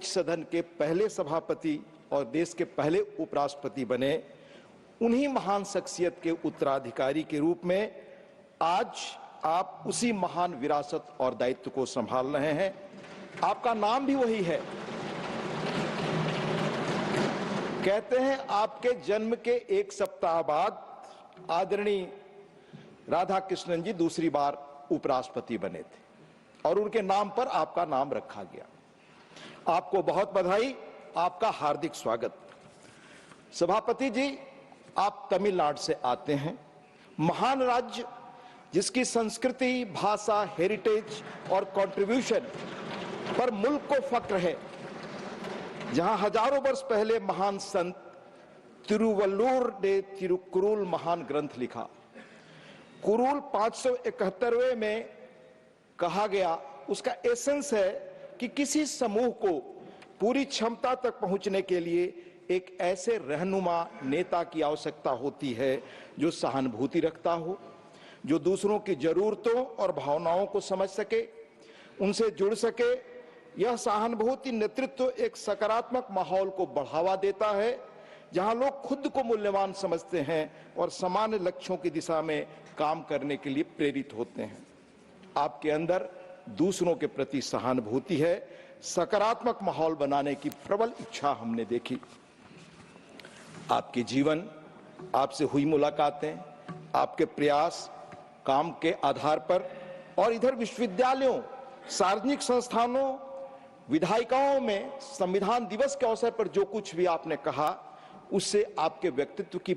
सदन के पहले सभापति और देश के पहले उपराष्ट्रपति बने, उन्हीं महान शख्सियत के उत्तराधिकारी के रूप में आज आप उसी महान विरासत और दायित्व को संभाल रहे हैं। आपका नाम भी वही है। कहते हैं आपके जन्म के एक सप्ताह बाद आदरणीय राधा कृष्णन जी दूसरी बार उपराष्ट्रपति बने थे और उनके नाम पर आपका नाम रखा गया। आपको बहुत बधाई, आपका हार्दिक स्वागत। सभापति जी, आप तमिलनाडु से आते हैं, महान राज्य जिसकी संस्कृति, भाषा, हेरिटेज और कंट्रीब्यूशन पर मुल्क को फक्र है, जहां हजारों वर्ष पहले महान संत तिरुवल्लुवर ने तिरुकुरुल महान ग्रंथ लिखा। कुरुल 571वें में कहा गया, उसका एसेंस है कि किसी समूह को पूरी क्षमता तक पहुंचने के लिए एक ऐसे रहनुमा नेता की आवश्यकता होती है जो सहानुभूति रखता हो, जो दूसरों की जरूरतों और भावनाओं को समझ सके, उनसे जुड़ सके। यह सहानुभूति नेतृत्व एक सकारात्मक माहौल को बढ़ावा देता है, जहां लोग खुद को मूल्यवान समझते हैं और सामान्य लक्ष्यों की दिशा में काम करने के लिए प्रेरित होते हैं। आपके अंदर दूसरों के प्रति सहानुभूति है, सकारात्मक माहौल बनाने की प्रबल इच्छा हमने देखी। आपके जीवन, आपसे हुई मुलाकातें, आपके प्रयास काम के आधार पर और इधर विश्वविद्यालयों, सार्वजनिक संस्थानों, विधायिकाओं में संविधान दिवस के अवसर पर जो कुछ भी आपने कहा, उससे आपके व्यक्तित्व की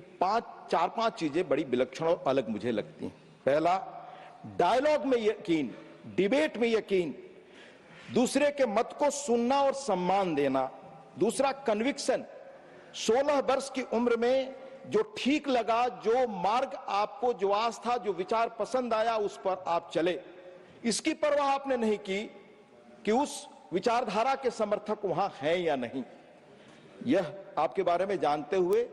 चार पांच चीजें बड़ी विलक्षण और अलग मुझे लगती हैं। पहला, डायलॉग में यकीन, डिबेट में यकीन, दूसरे के मत को सुनना और सम्मान देना। दूसरा, कन्विक्शन, 16 वर्ष की उम्र में जो ठीक लगा, जो मार्ग आपको, जो आस्था, जो विचार पसंद आया, उस पर आप चले। इसकी परवाह आपने नहीं की कि उस विचारधारा के समर्थक वहां हैं या नहीं। यह आपके बारे में जानते हुए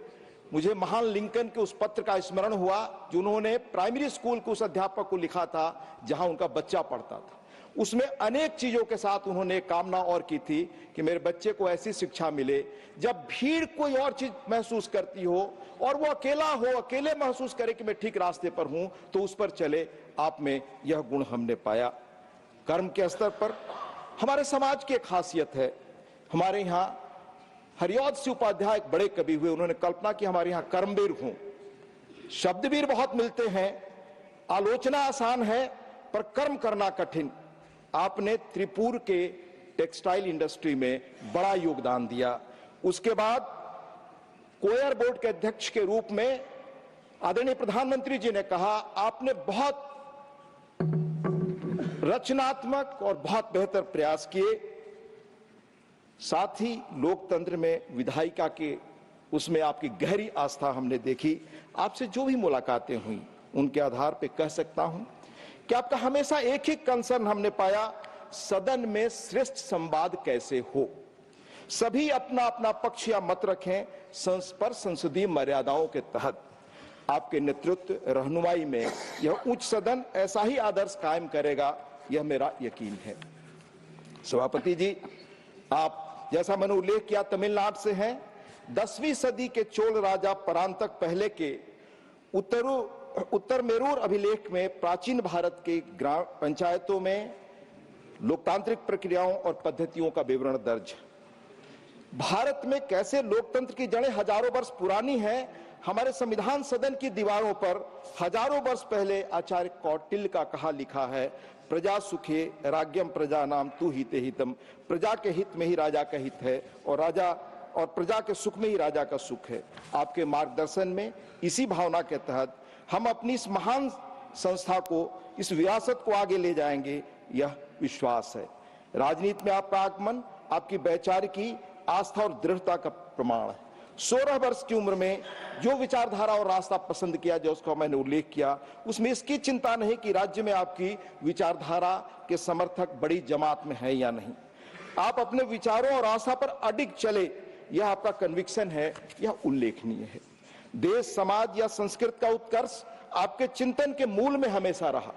मुझे महान लिंकन के उस पत्र का स्मरण हुआ जो उन्होंने प्राइमरी स्कूल के उस अध्यापक को लिखा था जहां उनका बच्चा पढ़ता था। उसमें अनेक चीजों के साथ उन्होंने कामना और की थी कि मेरे बच्चे को ऐसी शिक्षा मिले, जब भीड़ कोई और चीज महसूस करती हो और वो अकेला हो, अकेले महसूस करे कि मैं ठीक रास्ते पर हूं, तो उस पर चले। आप में यह गुण हमने पाया। कर्म के स्तर पर हमारे समाज की एक खासियत है। हमारे यहाँ हरिऔध सिंह उपाध्याय एक बड़े कवि हुए, उन्होंने कल्पना की हमारे यहाँ कर्मवीर हूं। शब्दवीर बहुत मिलते हैं, आलोचना आसान है पर कर्म करना कठिन। आपने त्रिपुर के टेक्सटाइल इंडस्ट्री में बड़ा योगदान दिया। उसके बाद कोयर बोर्ड के अध्यक्ष के रूप में आदरणीय प्रधानमंत्री जी ने कहा, आपने बहुत रचनात्मक और बहुत बेहतर प्रयास किए। साथ ही लोकतंत्र में विधायिका के उसमें आपकी गहरी आस्था हमने देखी। आपसे जो भी मुलाकातें हुई उनके आधार पे कह सकता हूं कि आपका हमेशा एक ही कंसर्न हमने पाया, सदन में श्रेष्ठ संवाद कैसे हो। सभी अपना अपना पक्ष या मत रखें, पर संसदीय मर्यादाओं के तहत। आपके नेतृत्व, रहनुमाई में यह उच्च सदन ऐसा ही आदर्श कायम करेगा, यह मेरा यकीन है। सभापति जी, आप जैसा मैंने उल्लेख किया तमिलनाडु से हैं। 10वीं सदी के चोल राजा परांतक पहले के उत्तर मेरूर अभिलेख में प्राचीन भारत के ग्राम पंचायतों में लोकतांत्रिक प्रक्रियाओं और पद्धतियों का विवरण दर्ज है। भारत में कैसे लोकतंत्र की जड़ें हजारों वर्ष पुरानी हैं, हमारे संविधान सदन की दीवारों पर हजारों वर्ष पहले आचार्य कौटिल्य का कहा लिखा है, प्रजा सुखे राज्ञम प्रजा नाम तू हिते हितम। प्रजा के हित में ही राजा का हित है और राजा और प्रजा के सुख में ही राजा का सुख है। आपके मार्गदर्शन में इसी भावना के तहत हम अपनी इस महान संस्था को, इस विरासत को आगे ले जाएंगे, यह विश्वास है। राजनीति में आपका आगमन आपकी वैचारिकी आस्था और दृढ़ता का प्रमाण है। 16 वर्ष की उम्र में जो विचारधारा और रास्ता पसंद किया, जो उसका मैंने उल्लेख किया, उसमें इसकी चिंता नहीं कि राज्य में आपकी विचारधारा के समर्थक बड़ी जमात में है या नहीं। आप अपने विचारों और आस्था पर अडिग चले, यह आपका कन्विक्शन है, यह उल्लेखनीय है। देश, समाज या संस्कृति का उत्कर्ष आपके चिंतन के मूल में हमेशा रहा।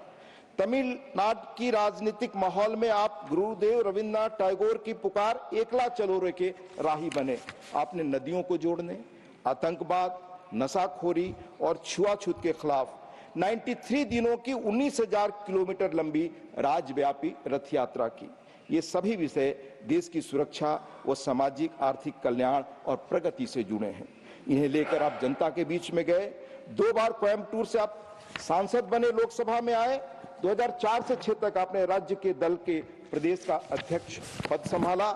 तमिलनाडु की राजनीतिक माहौल में आप गुरुदेव रविन्द्रनाथ टैगोर की पुकार एकला चलो रे के राही बने। आपने नदियों को जोड़ने, आतंकवाद, नशाखोरी और छुआछूत के खिलाफ 93 दिनों की 19,000 किलोमीटर लंबी राज्यव्यापी रथ यात्रा की। ये सभी विषय देश की सुरक्षा व सामाजिक आर्थिक कल्याण और प्रगति से जुड़े हैं। इन्हें लेकर आप जनता के बीच में गए। 2 बार कोयम्बटूर से आप सांसद बने, लोकसभा में आए। 2004 से 6 तक आपने राज्य के दल के प्रदेश का अध्यक्ष पद संभाला।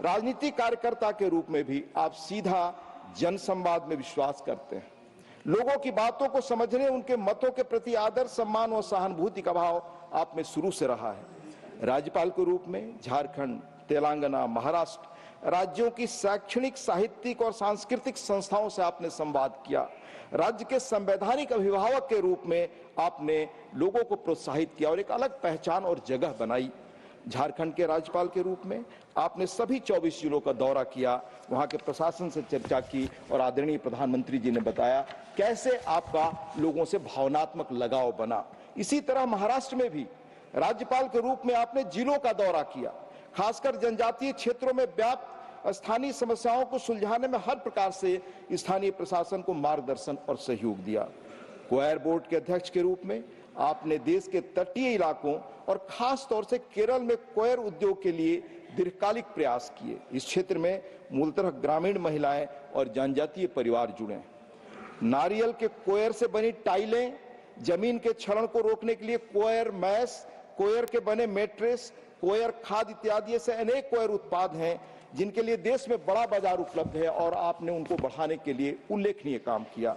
राजनीतिक कार्यकर्ता के रूप में भी आप सीधा जनसंवाद में विश्वास करते हैं। लोगों की बातों को समझने, उनके मतों के प्रति आदर, सम्मान और सहानुभूति का भाव आप में शुरू से रहा है। राज्यपाल के रूप में झारखंड, तेलंगाना, महाराष्ट्र राज्यों की शैक्षणिक, साहित्यिक और सांस्कृतिक संस्थाओं से आपने संवाद किया। राज्य के संवैधानिक अभिभावक के रूप में आपने लोगों को प्रोत्साहित किया और एक अलग पहचान और जगह बनाई। झारखंड के राज्यपाल के रूप में आपने सभी 24 जिलों का दौरा किया, वहां के प्रशासन से चर्चा की और आदरणीय प्रधानमंत्री जी ने बताया कैसे आपका लोगों से भावनात्मक लगाव बना। इसी तरह महाराष्ट्र में भी राज्यपाल के रूप में आपने जिलों का दौरा किया, खासकर जनजातीय क्षेत्रों में व्याप्त स्थानीय समस्याओं को सुलझाने में हर प्रकार से स्थानीय प्रशासन को मार्गदर्शन और सहयोग दिया। कोयर बोर्ड के अध्यक्ष के रूप में आपने देश के तटीय इलाकों और खास तौर से केरल में कोयर उद्योग के लिए दीर्घकालिक प्रयास किए। इस क्षेत्र में मूलतः ग्रामीण महिलाएं और जनजातीय परिवार जुड़े। नारियल के कोयर से बनी टाइलें, जमीन के क्षरण को रोकने के लिए कोयर मैस, कोयर के बने मैट्रेस, कोयर खाद इत्यादि ऐसे अनेक कोयर उत्पाद हैं जिनके लिए देश में बड़ा बाजार उपलब्ध है और आपने उनको बढ़ाने के लिए उल्लेखनीय काम किया।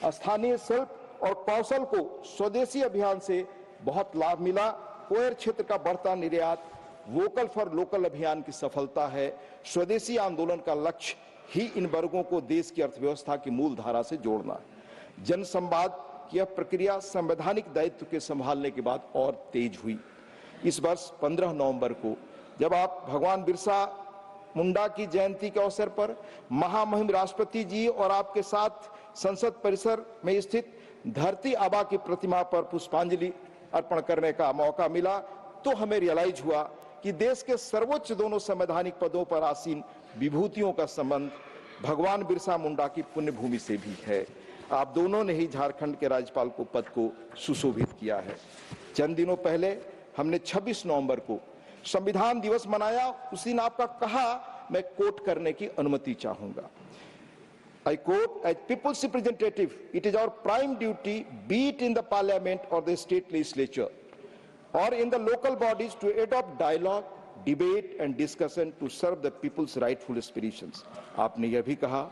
स्थानीय शिल्प और कौशल को स्वदेशी अभियान से बहुत लाभ मिला। कोयर क्षेत्र का बढ़ता निर्यात वोकल फॉर लोकल अभियान की सफलता है। स्वदेशी आंदोलन का लक्ष्य ही इन वर्गों को देश की अर्थव्यवस्था की मूल धारा से जोड़ना। जनसंवाद की यह प्रक्रिया संवैधानिक दायित्व के संभालने के बाद और तेज हुई। इस वर्ष 15 नवंबर को जब आप भगवान बिरसा मुंडा की जयंती के अवसर पर महामहिम राष्ट्रपति जी और आपके साथ संसद परिसर में स्थित धरती आबा की प्रतिमा पर पुष्पांजलि अर्पण करने का मौका मिला, तो हमें रियलाइज हुआ कि देश के सर्वोच्च दोनों संवैधानिक पदों पर आसीन विभूतियों का संबंध भगवान बिरसा मुंडा की पुण्यभूमि से भी है। आप दोनों ने ही झारखंड के राज्यपाल को पद को सुशोभित किया है। चंद दिनों पहले हमने 26 नवंबर को संविधान दिवस मनाया। उस दिन आपका कहा मैं कोट करने की अनुमति चाहूंगा। I quote, as people's representative, it is our prime duty, be it in the parliament or the state legislature or in the local bodies, to adopt dialogue, debate and discussion to serve the people's rightful aspirations. आपने यह भी कहा,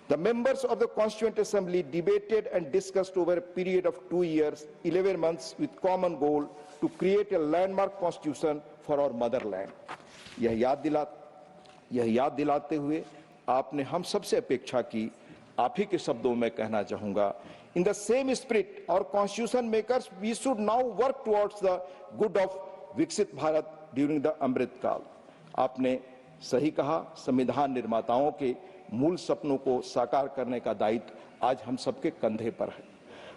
the members of the Constituent Assembly debated and discussed over a period of 2 years, 11 months with common goal to create a landmark constitution for our motherland. यह याद दिलाते हुए आपने हम सबसे अपेक्षा की, आप ही के शब्दों में कहना चाहूंगा, in the same spirit our constitution makers we should now work towards the good of विकसित भारत during the अमृत काल। आपने सही कहा, संविधान निर्माताओं के मूल सपनों को साकार करने का दायित्व आज हम सबके कंधे पर है।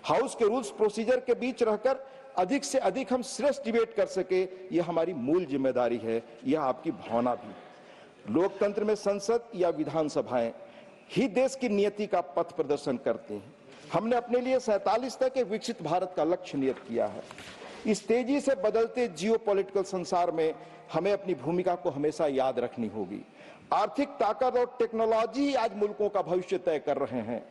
हाउस के रूल्स प्रोसीजर के बीच रहकर अधिक से अधिक हम श्रेष्ठ डिबेट कर सके, यह हमारी मूल जिम्मेदारी है, यह आपकी भावना भी। लोकतंत्र में संसद या विधानसभाएं ही देश की नियति का पथ प्रदर्शन करते हैं। हमने अपने लिए 47 तक एक विकसित भारत का लक्ष्य नियत किया है। इस तेजी से बदलते जियोपॉलिटिकल संसार में हमें अपनी भूमिका को हमेशा याद रखनी होगी। आर्थिक ताकत और टेक्नोलॉजी आज मुल्कों का भविष्य तय कर रहे हैं।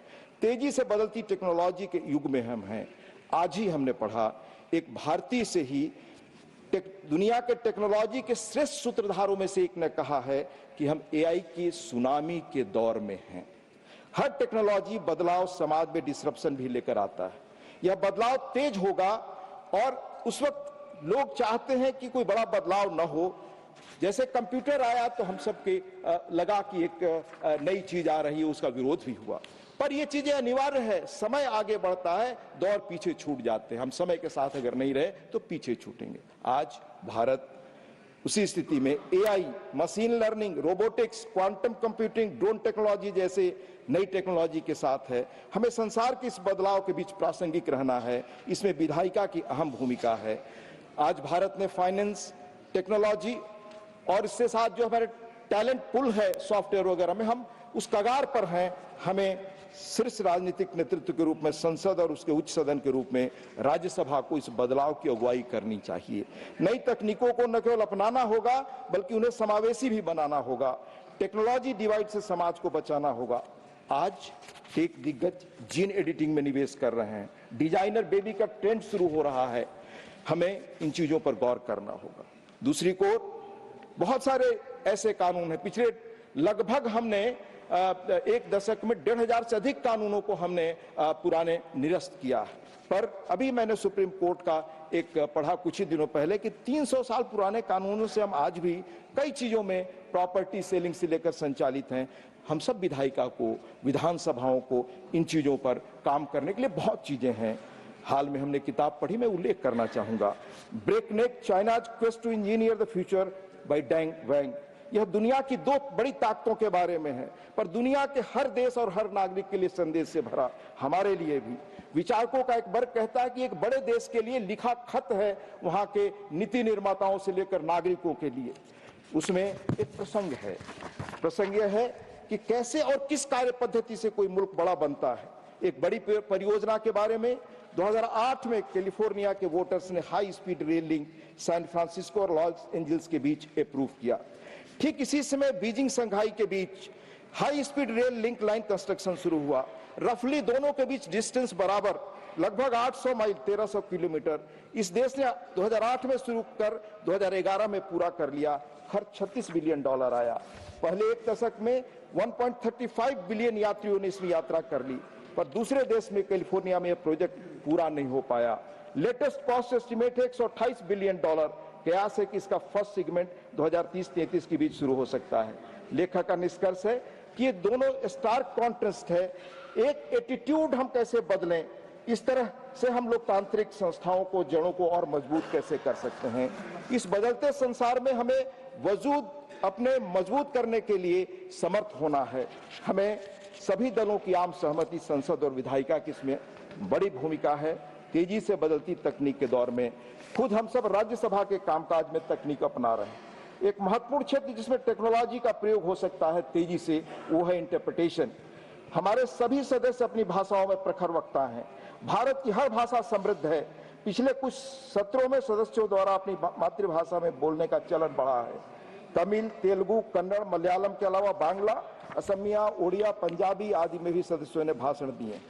तेजी से बदलती टेक्नोलॉजी के युग में हम हैं। आज ही हमने पढ़ा, एक भारतीय से ही दुनिया के टेक्नोलॉजी के श्रेष्ठ सूत्रधारों में से एक ने कहा है कि हम एआई की सुनामी के दौर में हैं। हर टेक्नोलॉजी बदलाव समाज में डिसरप्शन भी लेकर आता है। यह बदलाव तेज होगा और उस वक्त लोग चाहते हैं कि कोई बड़ा बदलाव न हो। जैसे कंप्यूटर आया तो हम सबके लगा कि एक नई चीज आ रही है, उसका विरोध भी हुआ, पर ये चीजें अनिवार्य है। समय आगे बढ़ता है, दौर पीछे छूट जाते हैं। हम समय के साथ अगर नहीं रहे तो पीछे छूटेंगे। आज भारत उसी स्थिति में AI, machine learning, robotics, quantum computing, drone technology जैसे नई टेक्नोलॉजी के साथ है। हमें संसार के इस बदलाव के बीच प्रासंगिक रहना है। इसमें विधायिका की अहम भूमिका है। आज भारत ने फाइनेंस, टेक्नोलॉजी और इसके साथ जो हमारे टैलेंट पुल है सॉफ्टवेयर वगैरह में, हम उस कगार पर हैं। हमें शीर्ष राजनीतिक नेतृत्व के रूप में संसद और उसके उच्च सदन के रूप में राज्यसभा को इस बदलाव की अगुवाई करनी चाहिए। नई तकनीकों को न केवल अपनाना होगा बल्कि उन्हें समावेशी भी बनाना होगा। टेक्नोलॉजी डिवाइड से समाज को बचाना होगा। आज टेक दिग्गज जीन एडिटिंग में निवेश कर रहे हैं। डिजाइनर बेबी का ट्रेंड शुरू हो रहा है। हमें इन चीजों पर गौर करना होगा। दूसरी ओर बहुत सारे ऐसे कानून हैं। पिछले लगभग हमने एक दशक में 1,500 से अधिक कानूनों को हमने पुराने निरस्त किया है। पर अभी मैंने सुप्रीम कोर्ट का एक पढ़ा कुछ ही दिनों पहले कि 300 साल पुराने कानूनों से हम आज भी कई चीजों में प्रॉपर्टी सेलिंग से लेकर संचालित हैं। हम सब विधायिका को, विधानसभाओं को इन चीजों पर काम करने के लिए बहुत चीजें हैं। हाल में हमने किताब पढ़ी, मैं उल्लेख करना चाहूंगा, breakneck China's quest to engineer the future by Deng Wang. यह दुनिया की दो बड़ी ताकतों के बारे में है, पर दुनिया के हर देश और हर नागरिक के लिए संदेश से भरा। हमारे लिए भी विचारकों का एक वर्ग कहता है कि एक बड़े देश के लिए लिखा खत है वहां के नीति निर्माताओं से लेकर नागरिकों के लिए। उसमें एक प्रसंग है। प्रसंग यह है कि कैसे और किस कार्य पद्धति से कोई मुल्क बड़ा बनता है। एक बड़ी परियोजना के बारे में 2008 में कैलिफोर्निया के वोटर्स ने high speed rail link San Francisco और लॉस एंजल्स के बीच अप्रूव किया। ठीक इसी समय बीजिंग संघाई के बीच high speed rail link line construction शुरू हुआ। रफली दोनों के बीच डिस्टेंस बराबर, लगभग 800 माइल, 1300 किलोमीटर। इस देश ने 2008 में शुरू कर 2011 में पूरा कर लिया। खर्च $36 बिलियन आया। पहले एक दशक में 1.35 बिलियन यात्रियों ने इसमें यात्रा कर ली, पर दूसरे देश में कैलिफोर्निया में यह प्रोजेक्ट पूरा नहीं हो पाया। लेटेस्ट कॉस्ट एस्टिमेट है $128 बिलियन। कयास है कि इसका फर्स्ट सेगमेंट 2030-33 के बीच शुरू हो सकता है। लेखक का निष्कर्ष है कि ये दोनों स्टार्क कॉन्ट्रास्ट है। एक एटीट्यूड हम कैसे बदलें, इस तरह से हम लोकतांत्रिक संस्थाओं को, जड़ों को और मजबूत कैसे कर सकते हैं। इस बदलते संसार में हमें वजूद अपने मजबूत करने के लिए समर्थ होना है। हमें सभी दलों की आम सहमति, संसद और विधायिका की इसमें बड़ी भूमिका है। तेजी से बदलती तकनीक के दौर में खुद हम सब राज्यसभा के कामकाज में तकनीक अपना रहे हैं। एक महत्वपूर्ण क्षेत्र जिसमें टेक्नोलॉजी का प्रयोग हो सकता है तेजी से, वो है इंटरप्रिटेशन। हमारे सभी सदस्य अपनी भाषाओं में प्रखर वक्ता हैं। भारत की हर भाषा समृद्ध है। पिछले कुछ सत्रों में सदस्यों द्वारा अपनी मातृभाषा में बोलने का चलन बढ़ा है। तमिल, तेलुगु, कन्नड़, मलयालम के अलावा बांग्ला, असमिया, ओडिया, पंजाबी आदि में भी सदस्यों ने भाषण दिए।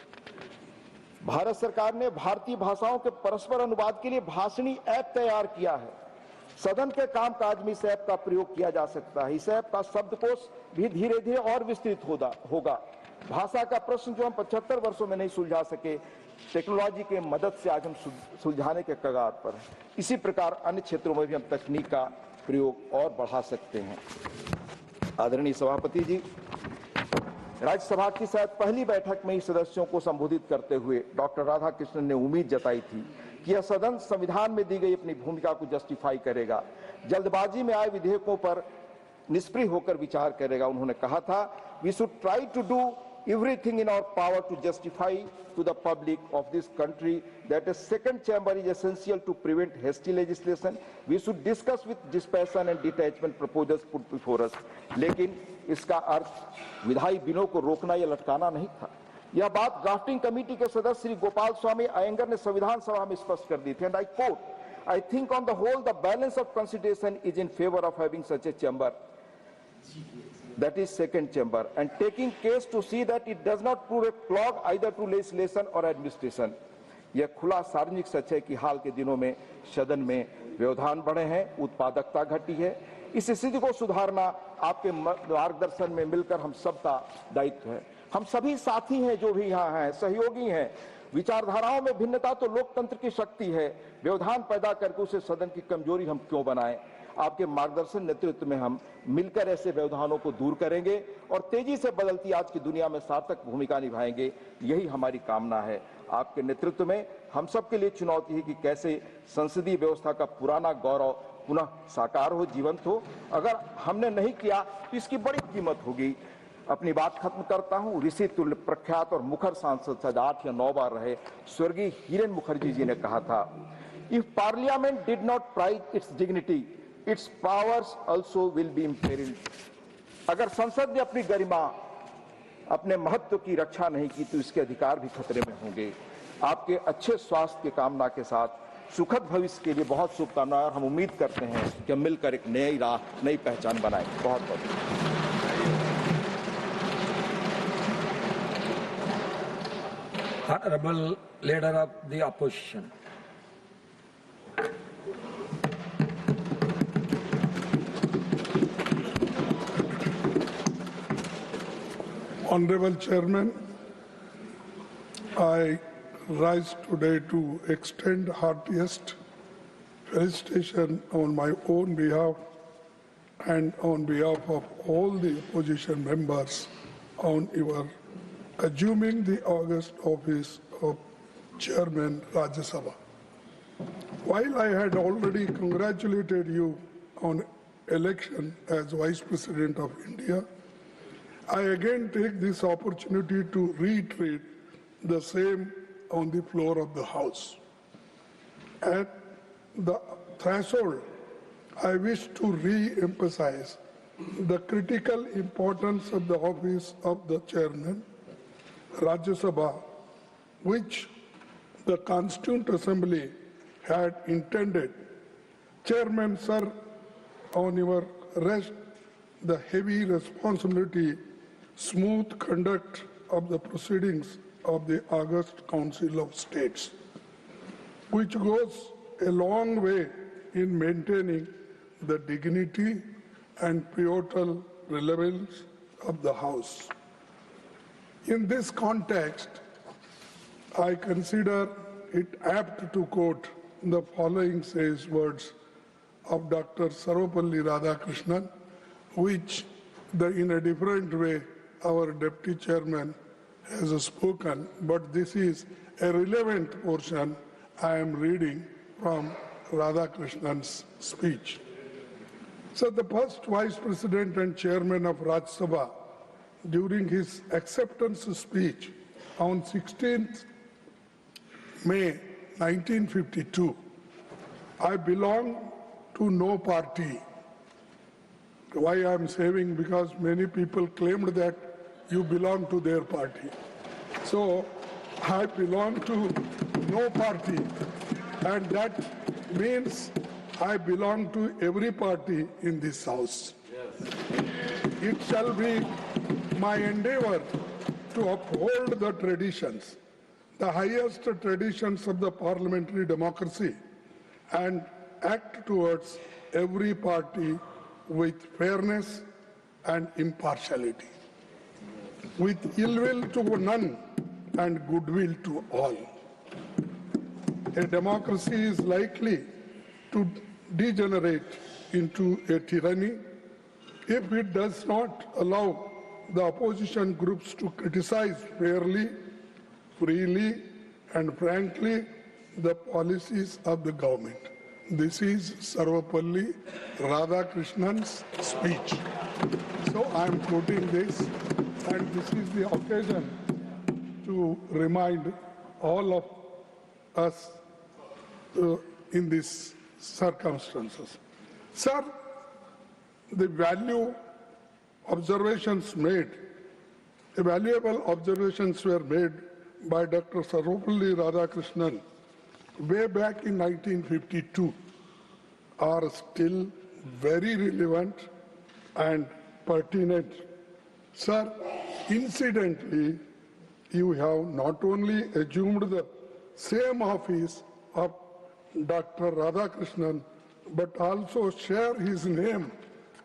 भारत सरकार ने भारतीय भाषाओं के परस्पर अनुवाद के लिए भाषणी ऐप तैयार किया है। सदन के कामकाज में इस ऐप का प्रयोग किया जा सकता है। इस ऐप का शब्दकोश भी धीरे धीरे और विस्तृत होगा। भाषा का प्रश्न जो हम 75 वर्षों में नहीं सुलझा सके, टेक्नोलॉजी के मदद से आज हम सुलझाने के कगार पर हैं। इसी प्रकार अन्य क्षेत्रों में भी हम तकनीक का प्रयोग और बढ़ा सकते हैं। आदरणीय सभापति जी, राज्यसभा की शायद पहली बैठक में ही सदस्यों को संबोधित करते हुए डॉक्टर राधाकृष्णन ने उम्मीद जताई थी कि यह सदन संविधान में दी गई अपनी भूमिका को जस्टिफाई करेगा, जल्दबाजी में आए विधेयकों पर निष्क्रिय होकर विचार करेगा। उन्होंने कहा था, we should try to do everything in our power to justify to the public of this country that a second chamber is essential to prevent hasty legislation. We should discuss with dispassion and detachment proposals put before us. लेकिन इसका अर्थ विधायी बिलों को रोकना या लटकाना नहीं था। यह बात ड्राफ्टिंग कमेटी के सदस्य श्री गोपाल स्वामी अयंगर ने संविधान सभा में स्पष्ट कर दी थी। And I quote, I think on the whole the balance of consideration is in favor of having such a chamber, that is second chamber, and taking case to see that it does not prove a clog either to legislation or administration. यह खुला सार्वजनिक सच है कि हाल के दिनों में सदन में व्यवधान बढ़े हैं, उत्पादकता घटी है। इस स्थिति को सुधारना आपके मार्गदर्शन में मिलकर हम सबका दायित्व है। हम सभी साथी हैं जो भी यहाँ हैं, सहयोगी हैं। विचारधाराओं में भिन्नता तो लोकतंत्र की शक्ति है। व्यवधान पैदा करके उसे सदन की कमजोरी हम क्यों बनाएं। आपके मार्गदर्शन नेतृत्व में हम मिलकर ऐसे व्यवधानों को दूर करेंगे और तेजी से बदलती आज की दुनिया में सार्थक भूमिका निभाएंगे। यही हमारी कामना है। आपके नेतृत्व में हम सबके लिए चुनौती है कि कैसे संसदीय व्यवस्था का पुराना गौरव पुनः साकार हो, जीवंत हो। अगर हमने नहीं किया तो इसकी बड़ी कीमत होगी। अपनी बात खत्म करता हूं। ऋषि तुल्य प्रख्यात और मुखर सांसद शायद 8 या 9 बार रहे स्वर्गीय हिरेन मुखर्जी जी ने कहा था, if parliament did not prize its dignity, its powers also will be imperilled. अगर संसद ने अपनी गरिमा, अपने महत्व की रक्षा नहीं की तो इसके अधिकार भी खतरे में होंगे। आपके अच्छे स्वास्थ्य की कामना के साथ सुखद भविष्य के लिए बहुत शुभकामनाएं, और हम उम्मीद करते हैं कि हम मिलकर एक नई राह, नई पहचान बनाएं। बहुत बहुत Honorable Leader of the Opposition. Honorable Chairman, I rise today to extend heartiest felicitation on my own behalf and on behalf of all the opposition members on your assuming the august office of Chairman Rajya Sabha. While I had already congratulated you on election as Vice President of India, I again take this opportunity to reiterate the same on the floor of the House. At the threshold, I wish to re-emphasize the critical importance of the office of the Chairman, Rajya Sabha, which the Constituent Assembly had intended. Chairman, sir, on your rest the heavy responsibility, smooth conduct of the proceedings of the August Council of States, which goes a long way in maintaining the dignity and pivotal relevance of the House. In this context, I consider it apt to quote the following sage words of Dr. Sarvapalli Radhakrishnan, which in a different way our Deputy Chairman has spoken, but this is a relevant portion I am reading from Radhakrishnan's speech. So the first Vice President and Chairman of Rajya Sabha, during his acceptance speech on 16th May 1952, I belong to no party. Why I am saying? Because many people claimed that you belong to their party. So I belong to no party, and that means I belong to every party in this House. Yes. It shall be my endeavor to uphold the traditions, the highest traditions of the parliamentary democracy, and act towards every party with fairness and impartiality, with ill will to none and goodwill to all. A democracy is likely to degenerate into a tyranny if it does not allow the opposition groups to criticize fairly, freely, and frankly the policies of the government. This is Sarvapalli Radhakrishnan's speech. So I am quoting this, and this is the occasion to remind all of us in these circumstances. Sir, the valuable observations were made by Dr. Sarvapalli Radhakrishnan way back in 1952 are still very relevant and pertinent. Sir, incidentally, you have not only assumed the same office of Dr. Radhakrishnan, but also share his name,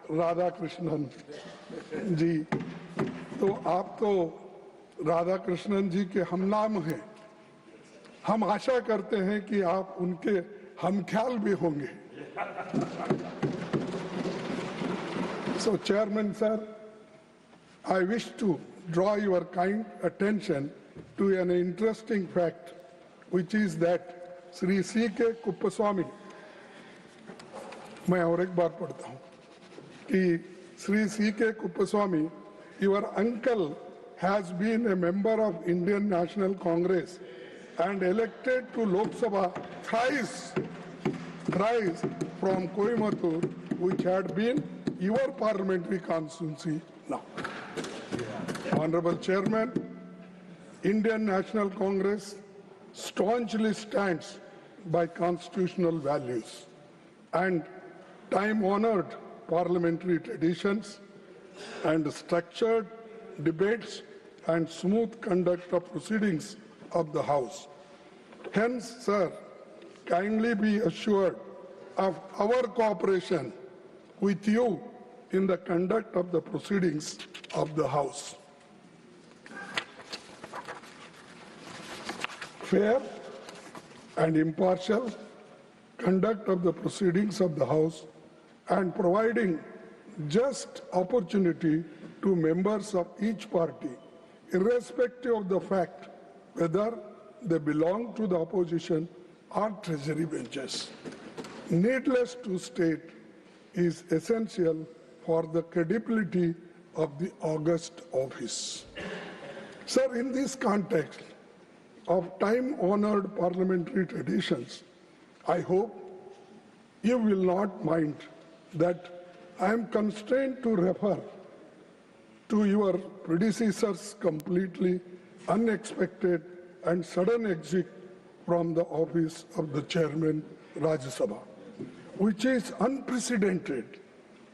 Radhakrishnan जी. तो आप तो राधाकृष्णन जी के हमनाम हैं. हम आशा करते हैं कि आप उनके हमख्याल भी होंगे. So, Chairman, sir, I wish to draw your kind attention to an interesting fact, which is that Sri C.K. Kuppaswamy, मैं और एक बार पढ़ता हूं कि श्री सी के कुप्पस्वामी, your uncle has been a member of Indian National Congress and elected to Lok Sabha thrice from Coimbatore, which had been your parliamentary constituency now. Honorable Chairman, Indian National Congress staunchly stands by constitutional values and time-honored parliamentary traditions and structured debates and smooth conduct of proceedings of the House. Hence, sir, kindly be assured of our cooperation with you in the conduct of the proceedings of the House. Fair and impartial conduct of the proceedings of the House and providing just opportunity to members of each party, irrespective of the fact whether they belong to the opposition or treasury benches. Needless to state, is essential for the credibility of the august office. Sir, in this context of time-honored parliamentary traditions, I hope you will not mind that I am constrained to refer to your predecessor's completely unexpected and sudden exit from the office of the chairman Rajya Sabha, which is unprecedented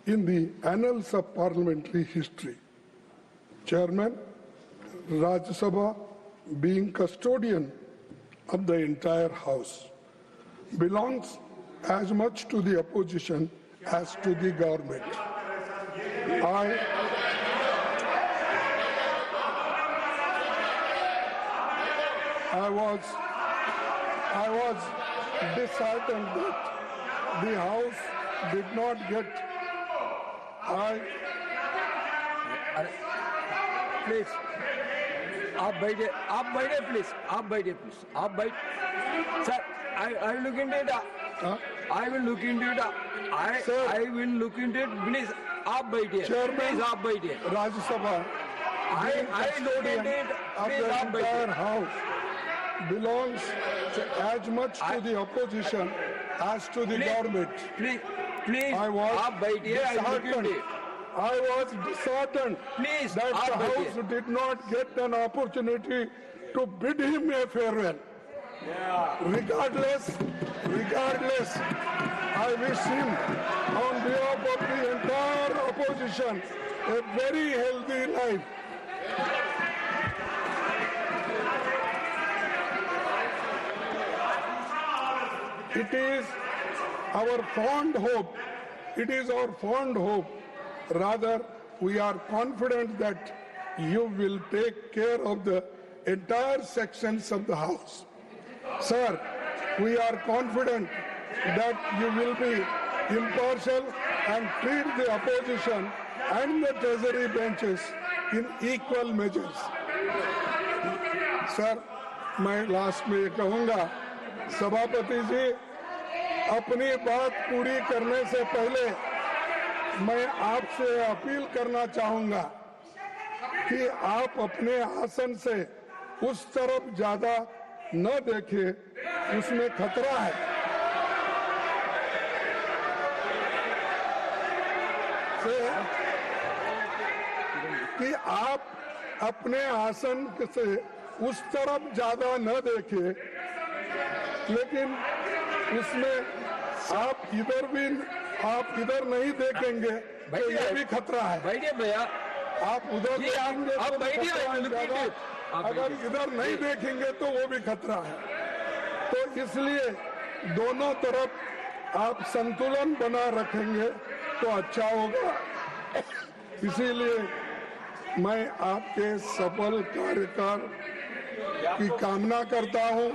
in the annals of parliamentary history. Chairman Rajya Sabha, being custodian of the entire House, belongs as much to the opposition as to the government. I was disheartened that the House did not get. Please, आप बैठे please, आप बैठ. Sir, I will look into it. I will look into it. I will look into it. Please, आप बैठिए. Please, आप बैठिए. Rajya Sabha, I look into it. Please, आप the बैठिए. entire House belongs as much to the opposition as to the government. Please, I was आप बैठिए. I look into disheartened. it. I was disheartened Please, that आप the बैठिए. House did not get an opportunity to bid him a farewell. Regardless, I wish him, on behalf of the entire opposition, a very healthy life. It is our fond hope, rather we are confident that you will take care of the entire sections of the House. Sir, we are confident that you will be impartial and treat the opposition and the treasury benches in equal measures. Sir, मैं last में ये कहूँगा, सभापति जी, अपनी बात पूरी करने से पहले मैं आपसे अपील करना चाहूँगा कि आप अपने आसन से उस तरफ ज्यादा न देखें, उसमें खतरा है. कि आप अपने आसन से उस तरफ ज्यादा न देखें, लेकिन उसमें आप इधर नहीं देखेंगे तो ये भी खतरा है. बैठिए भैया. आप उधर देखेंगे आप तो बैठिए. खतरा है ज्यादा, अगर इधर नहीं देखेंगे तो वो भी खतरा है. तो इसलिए दोनों तरफ आप संतुलन बना रखेंगे तो अच्छा होगा. इसीलिए मैं आपके सफल कार्यकाल की कामना करता हूं.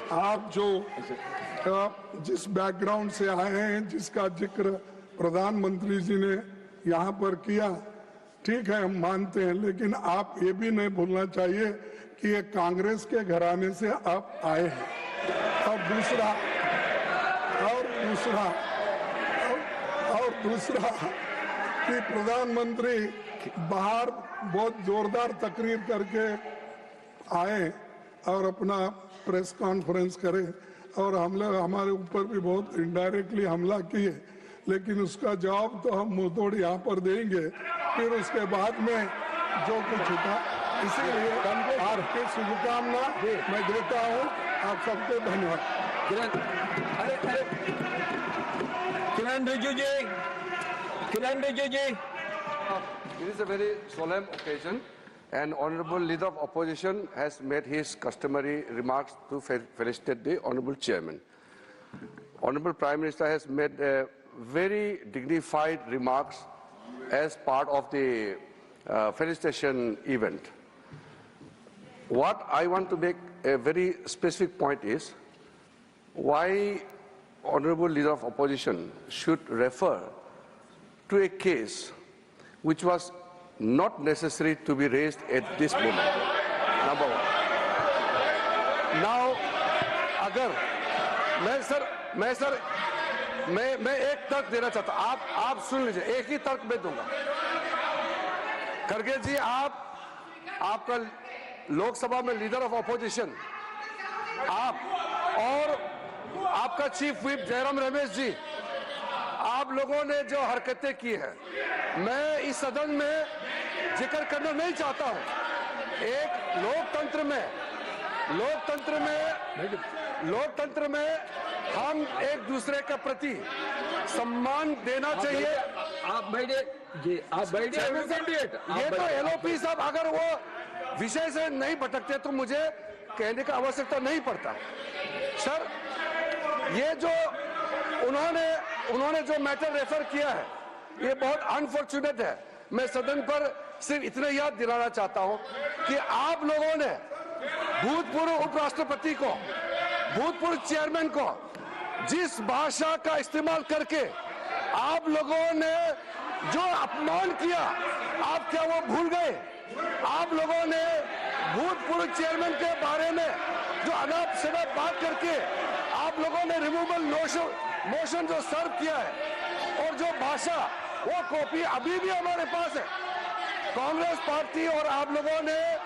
आप जिस बैकग्राउंड से आए हैं, जिसका जिक्र प्रधानमंत्री जी ने यहाँ पर किया, ठीक है, हम मानते हैं, लेकिन आप ये भी नहीं भूलना चाहिए कि ये कांग्रेस के घराने से आप आए हैं. और दूसरा दूसरा कि प्रधानमंत्री बाहर बहुत जोरदार तकरीर करके आए और अपना प्रेस कॉन्फ्रेंस करे और हमारे ऊपर भी बहुत इनडायरेक्टली हमला किए, लेकिन उसका जवाब तो हम मुंहतोड़ यहाँ पर देंगे फिर उसके बाद में जो कुछ होता। इसीलिए आपकी शुभकामना मैं देता हूँ। आप सबको धन्यवाद। किरण रिजिजू जी। It is a very solemn occasion, and Honorable Leader of Opposition has made his customary remarks to felicitate the Honorable Chairman. Honorable Prime Minister has made very dignified remarks as part of the felicitation event. What I want to make a very specific point is why Honorable Leader of Opposition should refer to a case which was not necessary to be raised at this moment. Number one. Now, अगर मैं एक तर्क देना चाहता हूं, आप सुन लीजिए, एक ही तर्क मैं दूंगा। खरगे जी, आपका लोकसभा में लीडर ऑफ ऑपोजिशन, आप और आपका चीफ व्हिप जयराम रमेश जी, आप लोगों ने जो हरकतें की हैं, मैं इस सदन में जिक्र करना नहीं चाहता हूं। एक लोकतंत्र में हम एक दूसरे के प्रति सम्मान देना चाहिए। आप बैठे जी, आप बैठे। ये तो एलओपी साहब अगर वो विषय से नहीं भटकते तो मुझे कहने का आवश्यकता नहीं पड़ता। सर, ये जो उन्होंने जो मैटर रेफर किया है, ये बहुत अनफॉर्चुनेट है। मैं सदन पर सिर्फ इतना याद दिलाना चाहता हूं कि आप लोगों ने भूतपूर्व उपराष्ट्रपति को, भूतपूर्व चेयरमैन को जिस भाषा का इस्तेमाल करके आप लोगों ने जो अपमान किया, आप क्या वो भूल गए? आप लोगों ने भूतपूर्व चेयरमैन के बारे में जो अनाप शनाप बात करके आप लोगों ने रिमूवल मोशन जो सर्व किया है, और जो भाषा, वो कॉपी अभी भी हमारे पास है। कांग्रेस पार्टी और आप लोगों ने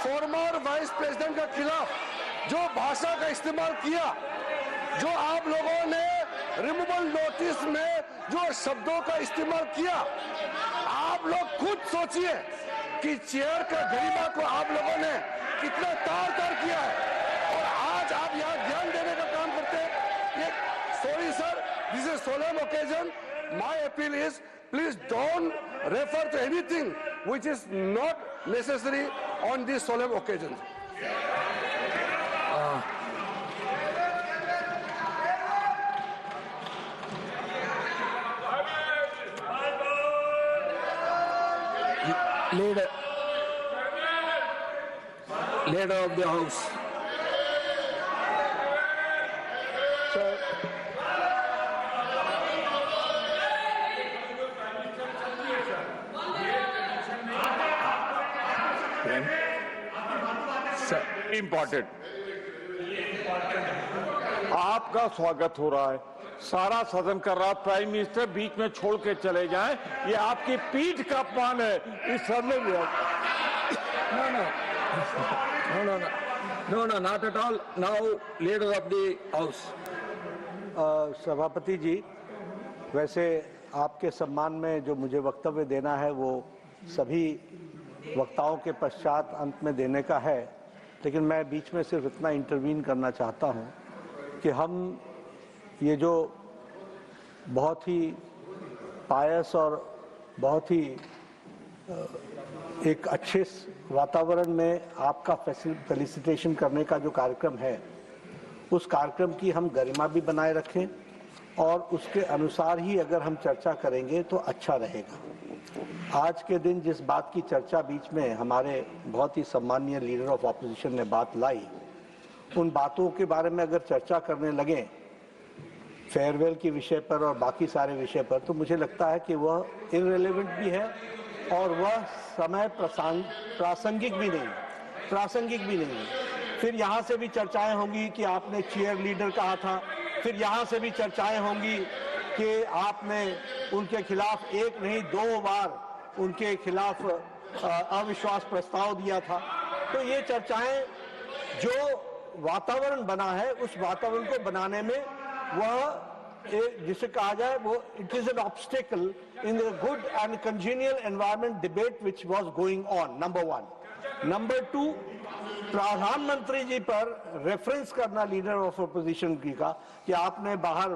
फॉर्मर वाइस प्रेसिडेंट के खिलाफ जो भाषा का इस्तेमाल किया, जो आप लोगों ने रिमूवल नोटिस में जो शब्दों का इस्तेमाल किया, आप लोग खुद सोचिए कि चेयर का गरिमा को आप लोगों ने कितना तार किया है, और आज आप यहाँ ध्यान देने का काम करते हैं। Sorry sir, this is a solemn occasion. My appeal is, please don't refer to anything which is not necessary on this solemn occasion. Leader of the House. Important, आपका स्वागत हो रहा है, सारा सदन कर रहा, प्राइम मिनिस्टर बीच में छोड़ के चले जाएं, ये आपकी पीठ का अपमान है इस सदन में। No, not at all. Now, leader of the house. सभापति जी, वैसे आपके सम्मान में जो मुझे वक्तव्य देना है वो सभी वक्ताओं के पश्चात अंत में देने का है, लेकिन मैं बीच में सिर्फ इतना इंटरवीन करना चाहता हूं कि हम ये जो बहुत ही पायस और बहुत ही एक अच्छे वातावरण में आपका फेलिसिटेशन करने का जो कार्यक्रम है, उस कार्यक्रम की हम गरिमा भी बनाए रखें और उसके अनुसार ही अगर हम चर्चा करेंगे तो अच्छा रहेगा। आज के दिन जिस बात की चर्चा बीच में हमारे बहुत ही सम्मानीय लीडर ऑफ ऑपोजिशन ने बात लाई, उन बातों के बारे में अगर चर्चा करने लगे फेयरवेल के विषय पर और बाकी सारे विषय पर, तो मुझे लगता है कि वह इररिलेवेंट भी है और वह समय प्रासंगिक भी नहीं है। फिर यहाँ से भी चर्चाएं होंगी कि आपने चीयर लीडर कहा था, फिर यहाँ से भी चर्चाएं होंगी कि आपने उनके खिलाफ एक नहीं 2 बार उनके खिलाफ अविश्वास प्रस्ताव दिया था। तो ये चर्चाएं, जो वातावरण बना है उस वातावरण को बनाने में वह जिसे कहा जाए वो it is an obstacle in the good and congenial environment debate which was going on, number 1। Number 2, प्रधानमंत्री जी पर रेफरेंस करना लीडर ऑफ अपोजिशन की का कि आपने बाहर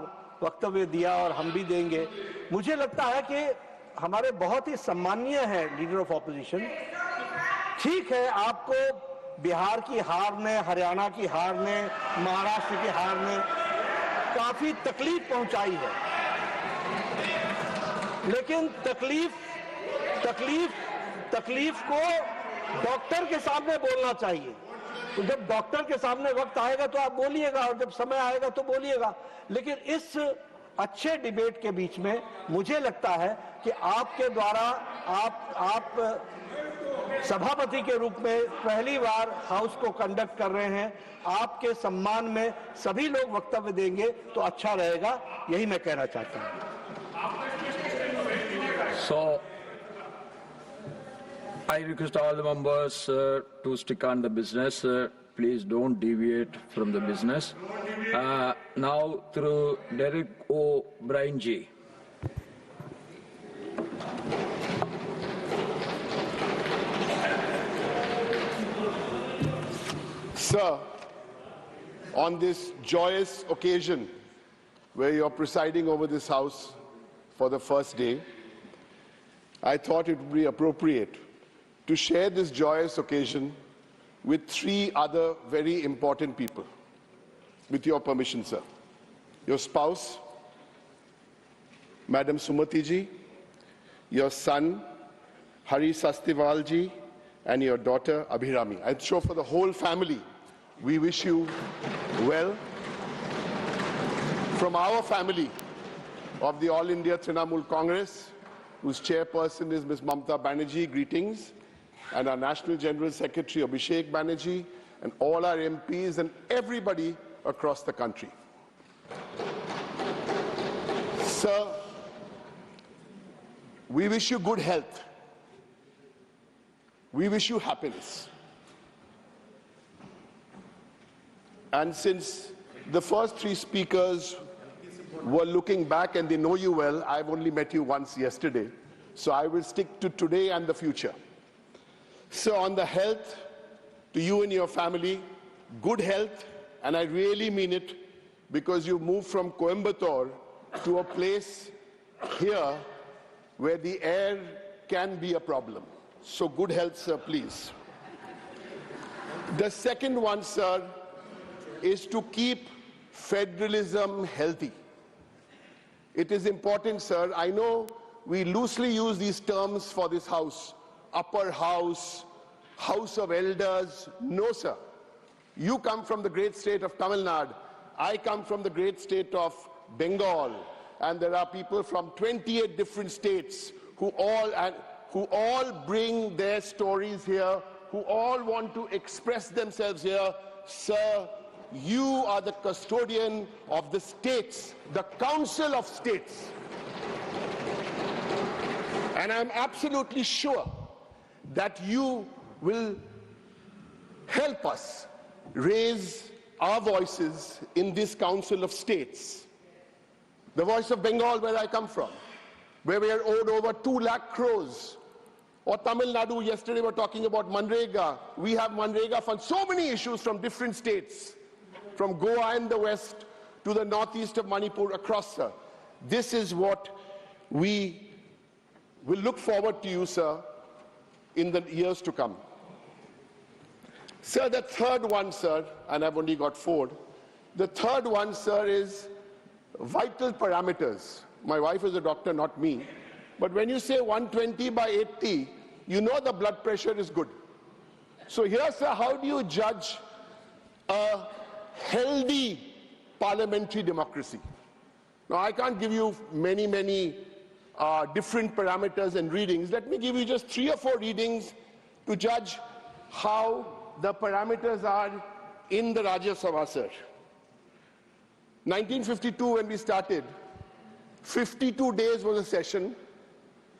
वक्तव्य दिया और हम भी देंगे। मुझे लगता है कि हमारे बहुत ही सम्मानीय है लीडर ऑफ अपोजिशन। ठीक है, आपको बिहार की हार ने, हरियाणा की हार ने, महाराष्ट्र की हार ने काफी तकलीफ पहुंचाई है, लेकिन तकलीफ को डॉक्टर के सामने बोलना चाहिए। तो जब डॉक्टर के सामने वक्त आएगा तो आप बोलिएगा, और जब समय आएगा तो बोलिएगा। लेकिन इस अच्छे डिबेट के बीच में मुझे लगता है कि आपके द्वारा आप सभापति के रूप में पहली बार हाउस को कंडक्ट कर रहे हैं, आपके सम्मान में सभी लोग वक्तव्य देंगे तो अच्छा रहेगा, यही मैं कहना चाहता हूं। So, I request all the members to stick on the business. Please don't deviate from the business. Now through Derek O'Brien ji. Sir, on this joyous occasion where you're presiding over this House for the first day, I thought it would be appropriate to share this joyous occasion with 3 other very important people. With your permission, sir. Your spouse, Madam Sumati ji, your son, Hari Sastiwal ji, and your daughter, Abhirami. I'm sure for the whole family, we wish you well. From our family of the All India Trinamool Congress, whose chairperson is Ms. Mamta Banerjee, greetings, and our National General Secretary, Abhishek Banerjee, and all our MPs and everybody across the country. Sir, we wish you good health. We wish you happiness. And since the first 3 speakers were looking back and they know you well, I've only met you once yesterday, so I will stick to today and the future. So on the health, to you and your family, good health, and I really mean it, because you moved from Coimbatore to a place here where the air can be a problem. So good health, sir, please. The second one, sir, is to keep federalism healthy. It is important, sir. I know we loosely use these terms for this House. Upper House, House of Elders. No, sir. You come from the great state of Tamil Nadu. I come from the great state of Bengal. And there are people from 28 different states who all bring their stories here, who all want to express themselves here. Sir, you are the custodian of the states, the Council of States. And I'm absolutely sure that you will help us raise our voices in this Council of States. The voice of Bengal, where I come from, where we are owed over 2 lakh crores. Or Tamil Nadu, yesterday we were talking about Manrega. We have Manrega funds, so many issues from different states, from Goa in the west to the northeast of Manipur across, sir. This is what we will look forward to you, sir, in the years to come. Sir, the third one, sir, and I've only got 4. The third one, sir, is vital parameters. My wife is a doctor, not me. But when you say 120/80, you know the blood pressure is good. So here, sir, how do you judge a healthy parliamentary democracy? Now, I can't give you many different parameters and readings. Let me give you just 3 or 4 readings to judge how the parameters are in the Rajya Sabha, sir. 1952, when we started, 52 days was a session.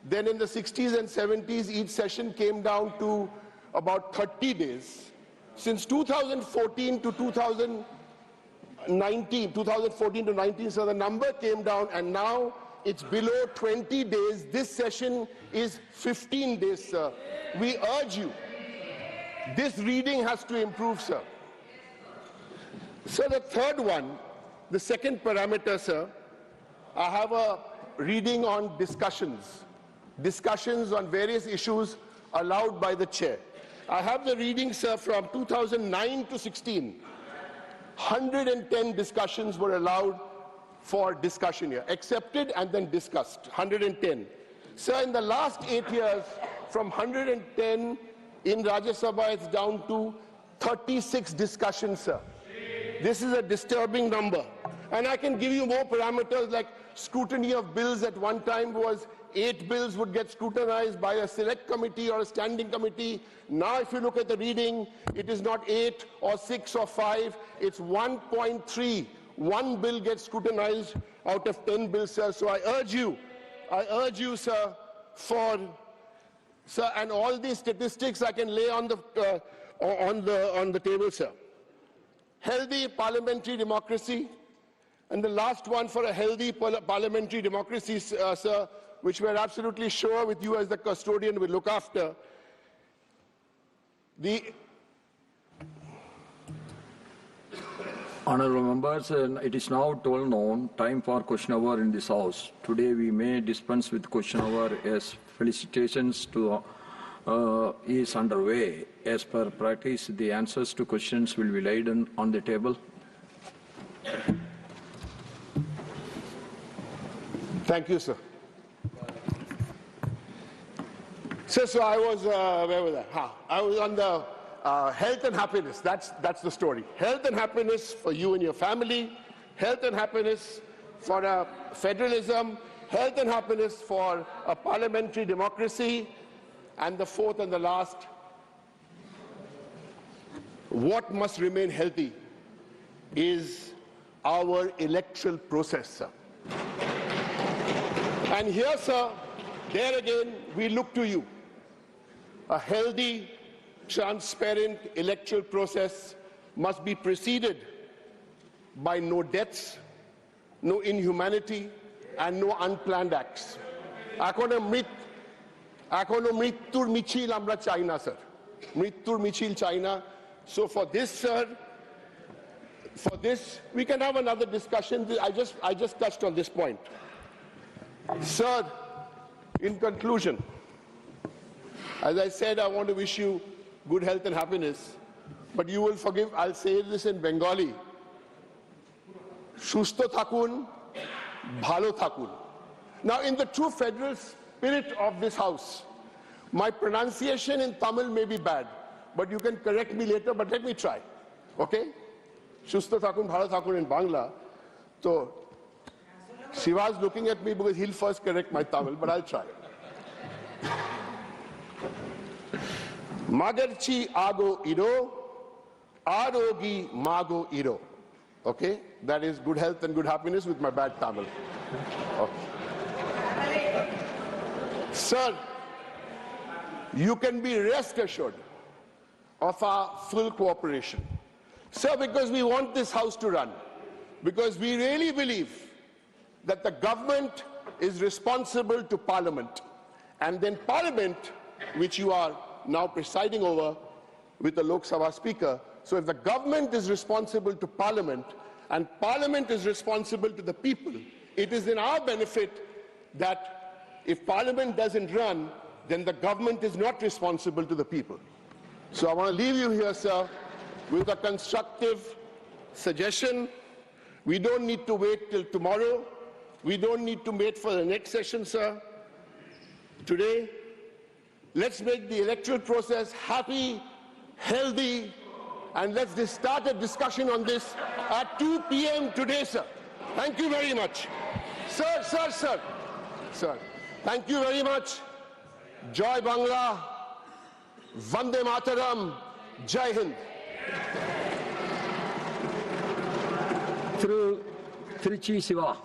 Then in the 60s and 70s, each session came down to about 30 days. Since 2014 to 19, so the number came down, and now it's below 20 days. This session is 15 days, sir. We urge you. This reading has to improve, sir. So the third one, the second parameter, sir, I have a reading on discussions. Discussions on various issues allowed by the chair. I have the reading, sir, from 2009 to 16. 110 discussions were allowed for discussion here, accepted and then discussed, 110. Sir, in the last 8 years, from 110 in Rajya Sabha, it's down to 36 discussions, sir. This is a disturbing number. And I can give you more parameters, like scrutiny of bills at one time was 8 bills would get scrutinized by a select committee or a standing committee. Now if you look at the reading, it is not 8 or 6 or 5, it's 1.3. 1 bill gets scrutinized out of 10 bills, sir. So I urge you, sir, sir, and all these statistics I can lay on the table, sir. Healthy parliamentary democracy, and the last one for a healthy parliamentary democracy, sir, which we're absolutely sure with you as the custodian will look after. Honorable members, it is now 12 noon, time for question hour in this house. Today we may dispense with question hour as felicitations to is underway. As per practice, the answers to questions will be laid on the table. Thank you, sir. So I was, where was I? I was on the health and happiness. That's the story. Health and happiness for you and your family. Health and happiness for federalism. Health and happiness for a parliamentary democracy. And the fourth and the last, what must remain healthy is our electoral process, sir. And here, sir, there again, we look to you. A healthy, transparent electoral process must be preceded by no deaths, no inhumanity, and no unplanned acts. Econo mrittur michil amra চাই না, sir. Mrittur michil চাই না. So for this, sir, for this, we can have another discussion. I just touched on this point. Sir, in conclusion, as I said, I want to wish you good health and happiness, but you will forgive, I'll say this in Bengali. Shusto thakun, bhalo thakun. Now, in the true federal spirit of this house, my pronunciation in Tamil may be bad, but you can correct me later, but let me try. Okay? Shusto thakun, bhalo thakun in Bangla. So, Shiva's looking at me because he'll first correct my Tamil, but I'll try. Magarchi ago iro, arogi mago iro. Okay? That is good health and good happiness with my bad Tamil. Okay. Sir, you can be rest assured of our full cooperation. Sir, because we want this house to run, because we really believe that the government is responsible to Parliament, and then Parliament, which you are now presiding over with the Lok Sabha Speaker. So if the government is responsible to Parliament and Parliament is responsible to the people, it is in our benefit that if Parliament doesn't run, then the government is not responsible to the people. So I want to leave you here, sir, with a constructive suggestion. We don't need to wait till tomorrow. We don't need to wait for the next session, sir. Today, let's make the electoral process happy, healthy, and let's start a discussion on this at 2 p.m. today, sir. Thank you very much. Sir. Thank you very much. Joy Bangla, Vande Mataram, Jai Hind. Through Trichy Siva.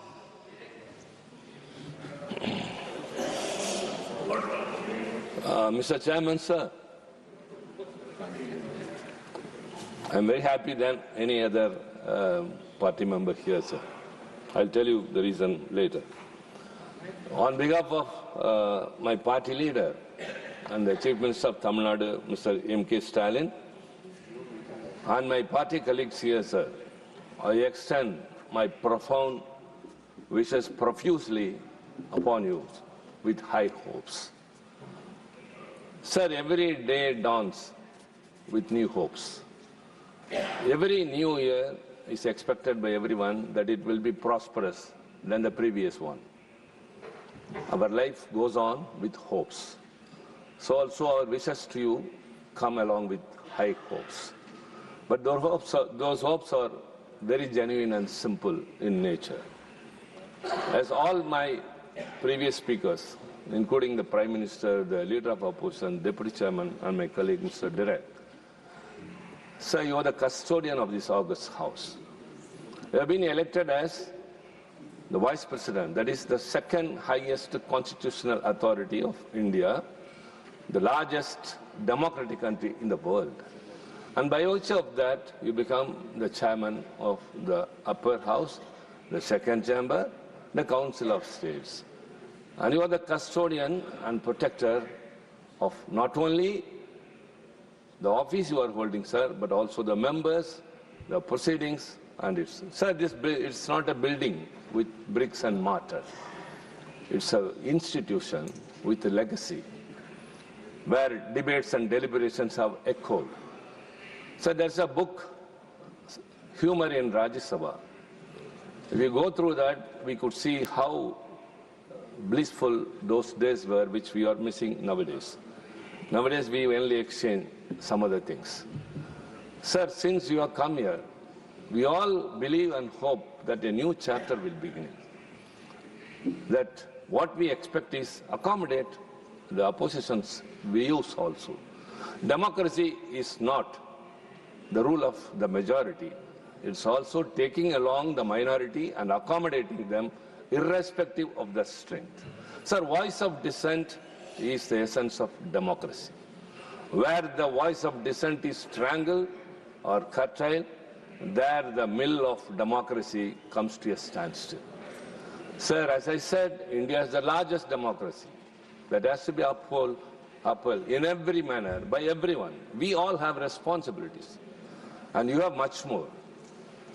Mr. Chairman, sir, I'm very happy than any other party member here, sir. I'll tell you the reason later. On behalf of my party leader and the Chief Minister of Tamil Nadu, Mr. M.K. Stalin, and my party colleagues here, sir, I extend my profound wishes profusely upon you with high hopes. Sir, every day dawns with new hopes. Every new year is expected by everyone that it will be prosperous than the previous one. Our life goes on with hopes. So also our wishes to you come along with high hopes. But those hopes are very genuine and simple in nature. As all my previous speakers, including the Prime Minister, the Leader of Opposition, Deputy Chairman, and my colleague Mr. Direk, sir, you are the custodian of this august house. You have been elected as the Vice President, that is the second highest constitutional authority of India, the largest democratic country in the world. And by virtue of that, you become the Chairman of the upper house, the second chamber, the Council of States. And you are the custodian and protector of not only the office you are holding, sir, but also the members, the proceedings, and it's. Sir, it's not a building with bricks and mortar. It's an institution with a legacy where debates and deliberations have echoed. So there's a book, Humor in Rajya Sabha. If you go through that, we could see how blissful those days were, which we are missing nowadays. Nowadays, we only exchange some other things. Sir, since you have come here, we all believe and hope that a new chapter will begin. That what we expect is accommodate the opposition's views also. Democracy is not the rule of the majority. It's also taking along the minority and accommodating them irrespective of the strength. Sir, voice of dissent is the essence of democracy. Where the voice of dissent is strangled or curtailed, there the mill of democracy comes to a standstill. Sir, as I said, India is the largest democracy that has to be upheld in every manner by everyone. We all have responsibilities, and you have much more.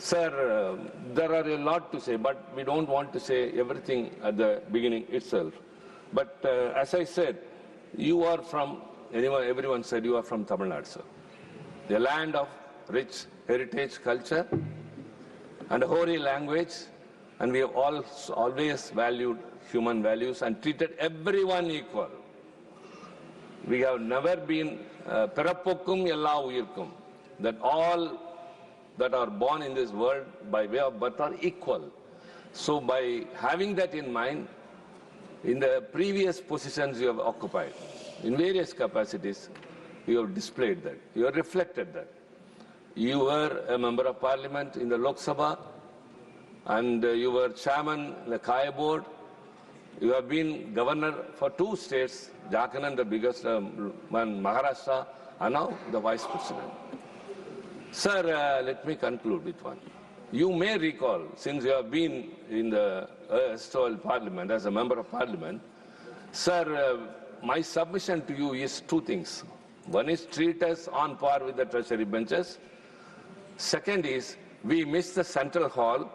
Sir, there are a lot to say, but we don't want to say everything at the beginning itself. But as I said, you are from, everyone said you are from Tamil Nadu, sir. The land of rich heritage culture and hoary language, and we have always valued human values and treated everyone equal. We have never been perapokkum ella uyirkum, that all that are born in this world by way of birth are equal. So by having that in mind, in the previous positions you have occupied, in various capacities, you have displayed that, you have reflected that. You were a member of parliament in the Lok Sabha, and you were chairman in the Kaya board. You have been governor for 2 states, Jharkhand, the biggest one, Maharashtra, and now the vice president. Sir, let me conclude with one. You may recall, since you have been in the parliament as a member of parliament, sir, my submission to you is 2 things. One is treat us on par with the treasury benches. Second is, we missed the central hall,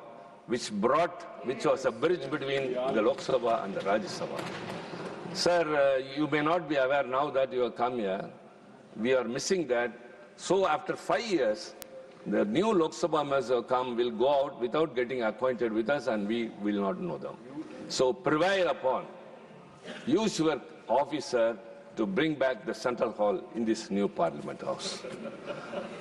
which was a bridge between the Lok Sabha and the Rajya Sabha. Sir, you may not be aware now that you have come here. We are missing that. So after 5 years, the new Lok Sabha members have come, will go out without getting acquainted with us, and we will not know them. So prevail upon, use your officer to bring back the central hall in this new parliament house.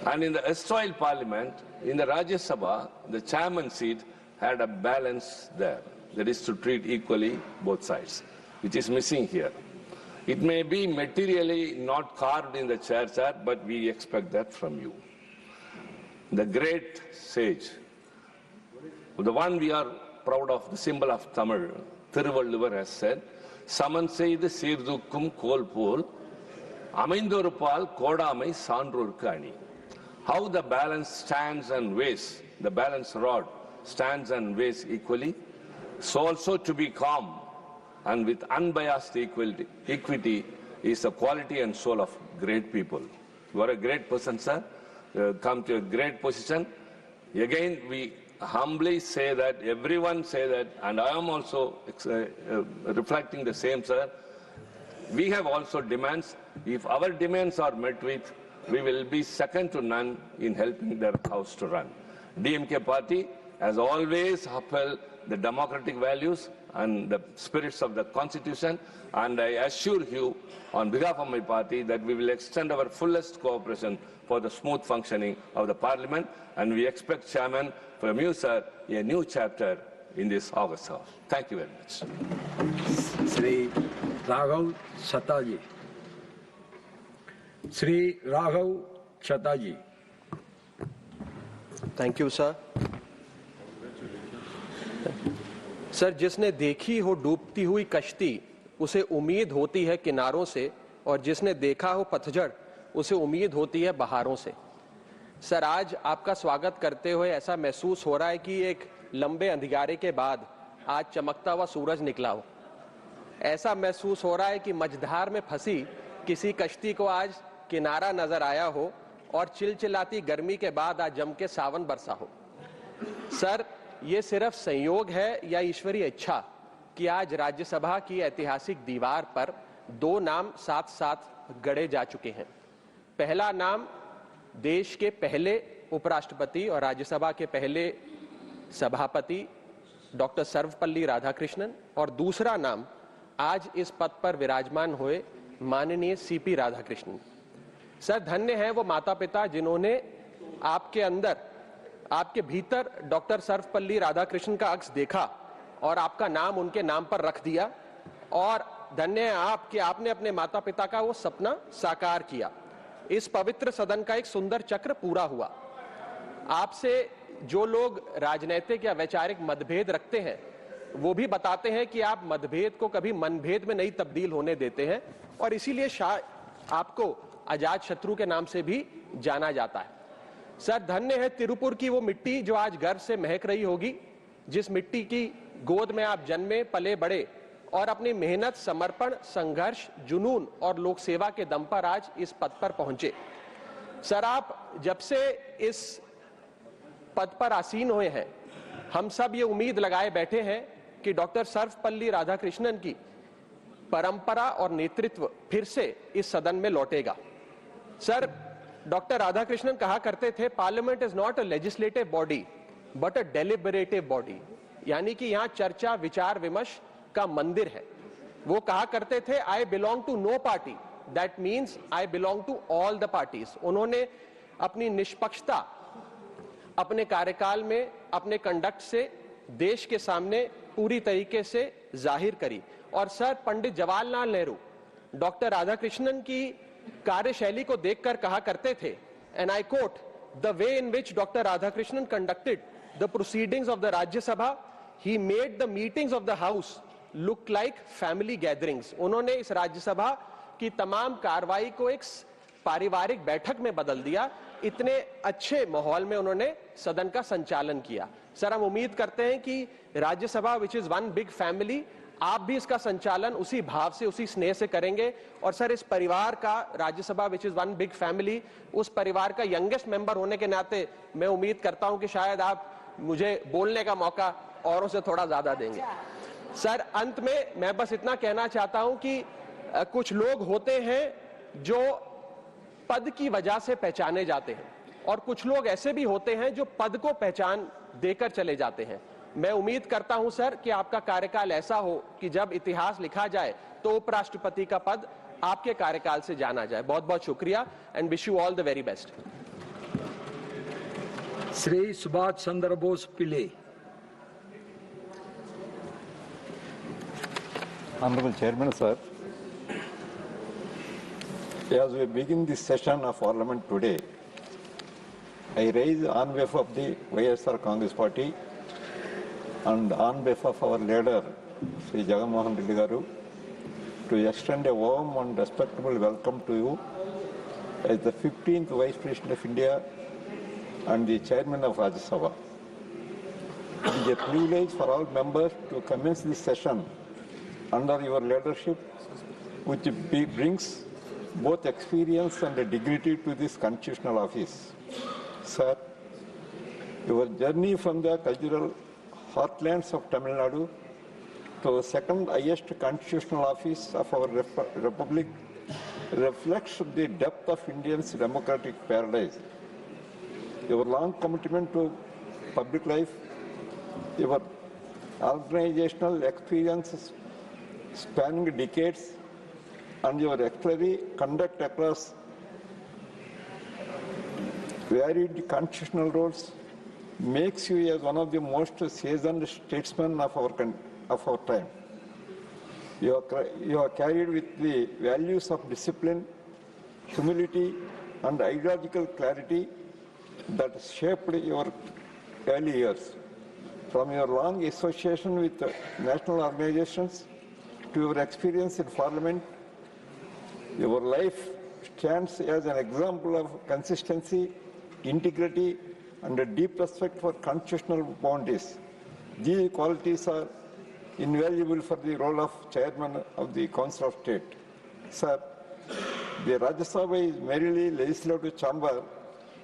And in the erstwhile parliament, in the Rajya Sabha, the chairman seat had a balance there. That is to treat equally both sides, which is missing here. It may be materially not carved in the chair, but we expect that from you. The great sage, the one we are proud of, the symbol of Tamil, Thiruvalluvar has said, சமன் செய்து சீர்தூக்கும் கோல் போல் அமைந்தொருபால் கோடாமை சான்றோர்க்கு அணி. How the balance stands and weighs, the balance rod stands and weighs equally, so also to be calm and with unbiased equity is the quality and soul of great people. You are a great person, sir. Come to a great position. Again, we humbly say that, everyone say that, and I am also reflecting the same, sir. We have also demands. If our demands are met with, we will be second to none in helping their house to run. DMK party has always upheld the democratic values and the spirits of the constitution, and I assure you on behalf of my party that we will extend our fullest cooperation for the smooth functioning of the parliament, and we expect, Chairman, from you, sir, a new chapter in this August House. Thank you very much. Sri Raghav Chataji. Sri Raghav Chataji. Thank you sir. Sir, जिसने देखी हो डूबती हुई कश्ती उसे उम्मीद होती है किनारों से, और जिसने देखा हो पतझड़ उसे उम्मीद होती है बहारों से. सर, आज आपका स्वागत करते हुए ऐसा महसूस हो रहा है कि एक लंबे अंधियारे के बाद आज चमकता हुआ सूरज निकला हो. ऐसा महसूस हो रहा है कि मझधार में फंसी किसी कश्ती को आज किनारा नजर आया हो और चिलचिलाती गर्मी के बाद आज जम के सावन बरसा हो. सर, ये सिर्फ संयोग है या ईश्वरीय इच्छा कि आज राज्यसभा की ऐतिहासिक दीवार पर दो नाम साथ साथ गढ़े जा चुके हैं. पहला नाम देश के पहले उपराष्ट्रपति और राज्यसभा के पहले सभापति डॉक्टर सर्वपल्ली राधाकृष्णन, और दूसरा नाम आज इस पद पर विराजमान हुए माननीय सीपी राधाकृष्णन. सर, धन्य है वो माता पिता जिन्होंने आपके अंदर, आपके भीतर डॉक्टर सर्वपल्ली राधाकृष्णन का अक्स देखा और आपका नाम उनके नाम पर रख दिया, और धन्य है आप कि आपने अपने माता पिता का वो सपना साकार किया. इस पवित्र सदन का एक सुंदर चक्र पूरा हुआ. आपसे जो लोग राजनीतिक या वैचारिक मतभेद रखते हैं वो भी बताते हैं कि आप मतभेद को कभी मनभेद में नहीं तब्दील होने देते हैं, और इसीलिए आपको अजात शत्रु के नाम से भी जाना जाता है. सर, धन्य है तिरुपुर की वो मिट्टी जो आज गर्व से महक रही होगी, जिस मिट्टी की गोद में आप जन्मे पले बड़े और अपनी मेहनत, समर्पण, संघर्ष, जुनून और लोक सेवा के दम पर आज इस पद पर पहुंचे. सर, आप जब से इस पद पर आसीन हुए हैं, हम सब ये उम्मीद लगाए बैठे हैं कि डॉक्टर सर्वपल्ली राधाकृष्णन की परंपरा और नेतृत्व फिर से इस सदन में लौटेगा. सर, डॉक्टर राधाकृष्णन कहा करते थे, parliament is not a legislative body but a deliberative body, यानी कि यहाँ चर्चा, विचार विमर्श का मंदिर है. वो कहा करते थे, I belong to no party, that means I belong to all the parties. उन्होंने अपनी निष्पक्षता अपने कार्यकाल में, अपने कंडक्ट से देश के सामने पूरी तरीके से जाहिर करी. और सर, पंडित जवाहरलाल नेहरू डॉक्टर राधाकृष्णन की कार्यशैली को देखकर कहा करते थे, and I quote, the way in which doctor Radhakrishnan conducted the proceedings of the Rajya Sabha, he made the meetings of the house look like family gatherings. उन्होंने इस राज्यसभा की तमाम कार्रवाई को एक पारिवारिक बैठक में बदल दिया. इतने अच्छे माहौल में उन्होंने सदन का संचालन किया. सर, हम उम्मीद करते हैं कि Rajya Sabha which is one big family, आप भी इसका संचालन उसी भाव से, उसी स्नेह से करेंगे. और सर, इस परिवार का, Rajya Sabha which is one big family, उस परिवार का यंगेस्ट मेंबर होने के नाते मैं उम्मीद करता हूं कि शायद आप मुझे बोलने का मौका औरों से थोड़ा ज्यादा देंगे. सर, अंत में मैं बस इतना कहना चाहता हूं कि कुछ लोग होते हैं जो पद की वजह से पहचाने जाते हैं, और कुछ लोग ऐसे भी होते हैं जो पद को पहचान देकर चले जाते हैं. मैं उम्मीद करता हूं सर कि आपका कार्यकाल ऐसा हो कि जब इतिहास लिखा जाए तो उपराष्ट्रपति का पद आपके कार्यकाल से जाना जाए. बहुत बहुत शुक्रिया, and wish you all the very best. Shri Subhash Chandra Bose Pillai. Honorable Chairman, sir, as we begin this session of Parliament today, I raise on behalf of the YSR Congress Party and on behalf of our leader, Sri Jagannath Reddy Garu, to extend a warm and respectful welcome to you as the 15th Vice President of India and the Chairman of Rajya Sabha. It is a privilege for all members to commence this session under your leadership, which brings both experience and dignity to this constitutional office. Sir, your journey from the cultural heartlands of Tamil Nadu to the second highest constitutional office of our republic reflects the depth of India's democratic paradise. Your long commitment to public life, your organizational experiences spanning decades, and your exemplary conduct across varied constitutional roles makes you as one of the most seasoned statesmen of our time. You are carried with the values of discipline, humility, and ideological clarity that shaped your early years. From your long association with national organizations to your experience in Parliament, your life stands as an example of consistency, integrity, and a deep respect for constitutional boundaries. These qualities are invaluable for the role of Chairman of the Council of State. Sir, the Rajya Sabha is merely legislative chamber.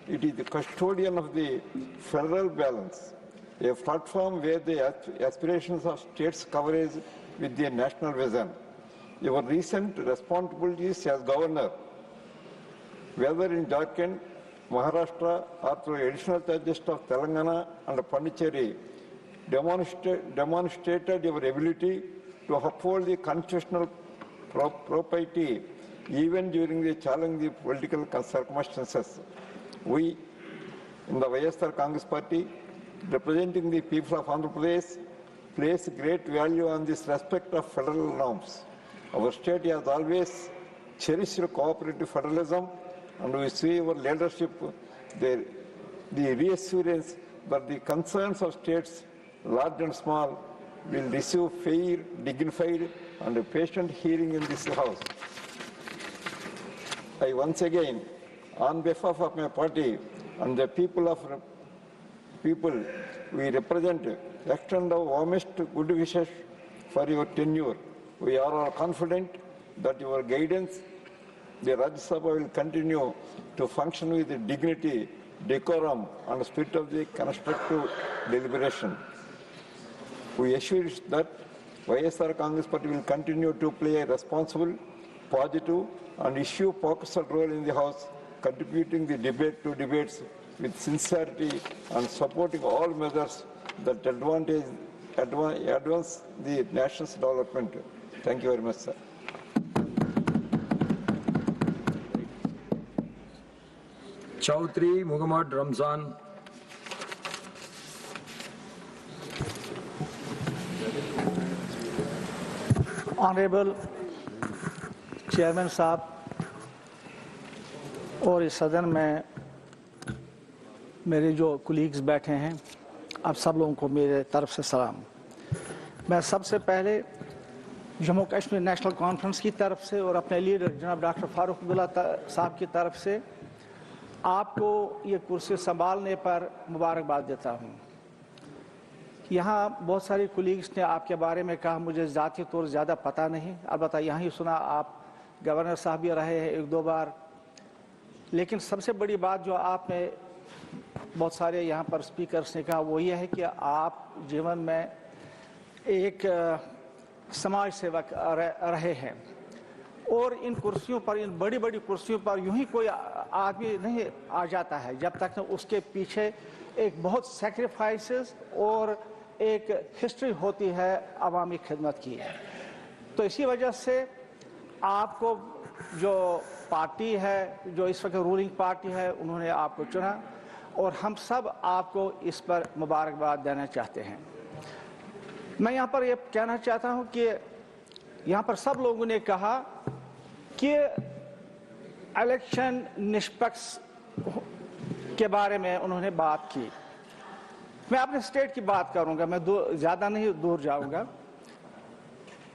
It is the custodian of the federal balance, a platform where the aspirations of states coverage with the national vision. Your recent responsibilities as governor, whether in Jharkhand, Maharashtra, or through additional charges of Telangana and Pondicherry, demonstrated your ability to uphold the constitutional propriety even during the challenging political circumstances. We, in the YSR Congress Party, representing the people of Andhra Pradesh, place great value on this respect of federal norms. Our state has always cherished cooperative federalism, and we see your leadership, the reassurance that the concerns of states, large and small, will receive fair, dignified, and patient hearing in this House. I once again, on behalf of my party and the people we represent, extend our warmest good wishes for your tenure. We are all confident that your guidance, the Rajya Sabha will continue to function with dignity, decorum, and spirit of the constructive deliberation. We assure you that YSR Congress Party will continue to play a responsible, positive, and issue-focused role in the House, contributing the debate to debates with sincerity and supporting all measures that advance the nation's development. Thank you very much, sir. Chaudhry Muhammad Ramzan. Honorable Chairman साहब और इस सदन में मेरे जो colleagues बैठे हैं, आप सब लोगों को मेरे तरफ से सलाम। मैं सबसे पहले जम्मू कश्मीर नेशनल कॉन्फ्रेंस की तरफ से और अपने लीडर जनाब डॉक्टर फारूक अब्दुल्ला साहब की तरफ से आपको ये कुर्सी संभालने पर मुबारकबाद देता हूँ। यहाँ बहुत सारे कुलीग्स ने आपके बारे में कहा, मुझे ज़ाती तौर ज़्यादा पता नहीं, अलबत्ता यहाँ ही सुना आप गवर्नर साहब भी रहे हैं एक दो बार। लेकिन सबसे बड़ी बात जो आपने बहुत सारे यहाँ पर स्पीकर्स ने कहा वो ये है कि आप जीवन में एक समाज सेवक रहे हैं और इन कुर्सियों पर, इन बड़ी बड़ी कुर्सियों पर यूं ही कोई आदमी नहीं आ जाता है जब तक न उसके पीछे एक बहुत सैक्रिफाइसेस और एक हिस्ट्री होती है अवामी खिदमत की। तो इसी वजह से आपको जो पार्टी है, जो इस वक्त रूलिंग पार्टी है, उन्होंने आपको चुना और हम सब आपको इस पर मुबारकबाद देना चाहते हैं। मैं यहाँ पर ये कहना चाहता हूँ कि यहाँ पर सब लोगों ने कहा कि इलेक्शन निष्पक्ष के बारे में उन्होंने बात की। मैं अपने स्टेट की बात करूंगा, मैं ज़्यादा नहीं दूर जाऊंगा।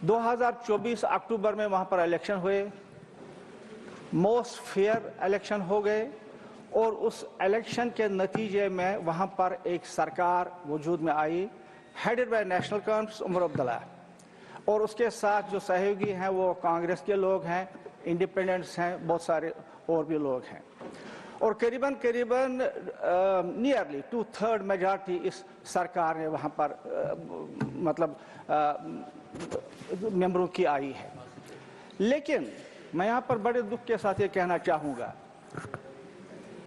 2024 अक्टूबर में वहां पर इलेक्शन हुए, मोस्ट फेयर इलेक्शन हो गए और उस इलेक्शन के नतीजे में वहां पर एक सरकार वजूद में आई, हेडेड बाय नेशनल कॉन्फ्रेंस उमर अब्दुल्ला, और उसके साथ जो सहयोगी हैं वो कांग्रेस के लोग हैं, इंडिपेंडेंट्स हैं, बहुत सारे और भी लोग हैं, और करीबन नियरली 2/3 मेजॉरिटी इस सरकार ने वहां पर मतलब मेंबरों की आई है। लेकिन मैं यहाँ पर बड़े दुख के साथ ये कहना चाहूँगा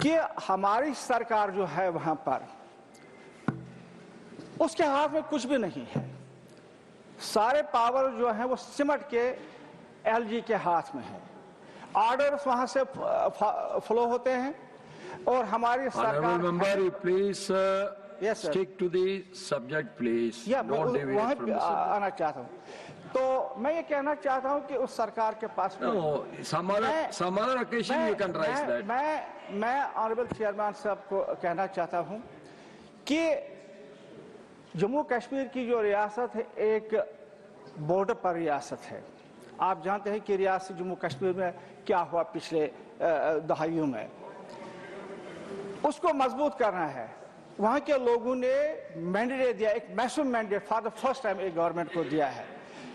कि हमारी सरकार जो है वहाँ पर उसके हाथ में कुछ भी नहीं है। सारे पावर जो है वो सिमट के एलजी के हाथ में है। ऑर्डर्स वहाँ से फ्लो होते हैं और हमारी सरकार member please stick to the subject please. Don't deviate from the subject. आना चाहता हूँ, तो मैं ये कहना चाहता हूँ कि उस सरकार के पास some other occasion you can raise that. मैं ऑनरेबल चेयरमैन साहब को कहना चाहता हूँ कि जम्मू कश्मीर की जो रियासत है एक बॉर्डर पर रियासत है। आप जानते हैं कि रियासत जम्मू कश्मीर में क्या हुआ पिछले दहाइयों में, उसको मजबूत करना है। वहाँ के लोगों ने मैंडेट दिया, एक massive mandate for the first time एक गवर्नमेंट को दिया है,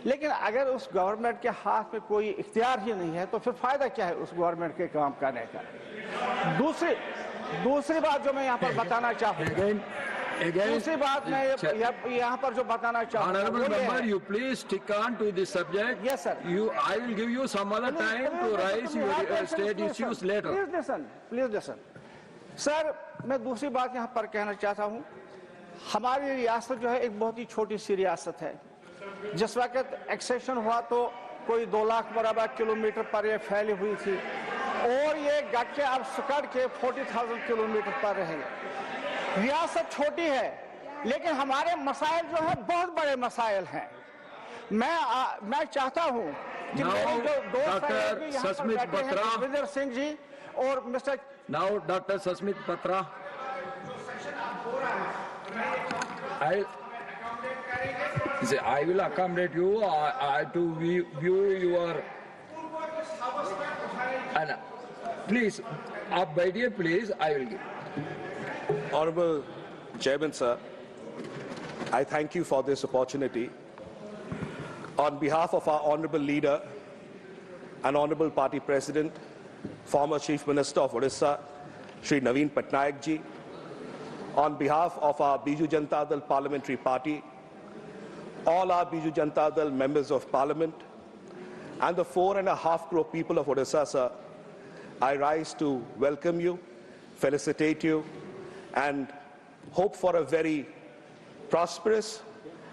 लेकिन अगर उस गवर्नमेंट के हाथ में कोई इख्तियार ही नहीं है तो फिर फायदा क्या है उस गवर्नमेंट के काम करने का। दूसरी बात जो मैं यहाँ पर बताना चाहूँगा, दूसरी बात मैं यहाँ पर जो बताना चाहूँगा, you please stick on to the subject. Yes sir. I will give you some other time to raise your state issues later. Please listen. Sir, मैं दूसरी बात यहाँ पर कहना चाहता हूँ, हमारी रियासत जो है एक बहुत ही छोटी सी रियासत है। जिस वक्त एक्सेशन हुआ तो कोई 2 लाख बराबर किलोमीटर पर ये फैली हुई थी और ये गट के अब सुकड़ के 40,000 किलोमीटर पर रहेंगे। रियासत छोटी है लेकिन हमारे मसाइल जो है बहुत बड़े मसाइल हैं। मैं चाहता हूँ कि मेरे जो दोस्त हैं यहाँ पर बैठे हैं, रविंदर सिंह जी और mister Now, Dr. Sasmit Patra, I will accommodate you to view your. Please, आप बैठिए please. I will give. Honorable Chairman, sir, I thank you for this opportunity. On behalf of our honorable leader and honorable party president, former Chief Minister of Odisha, Shri Naveen Patnaik ji, on behalf of our Biju Janata Dal Parliamentary Party, all our Biju Janata Dal members of Parliament, and the 4.5 crore people of Odisha, sir, I rise to welcome you, felicitate you, and hope for a very prosperous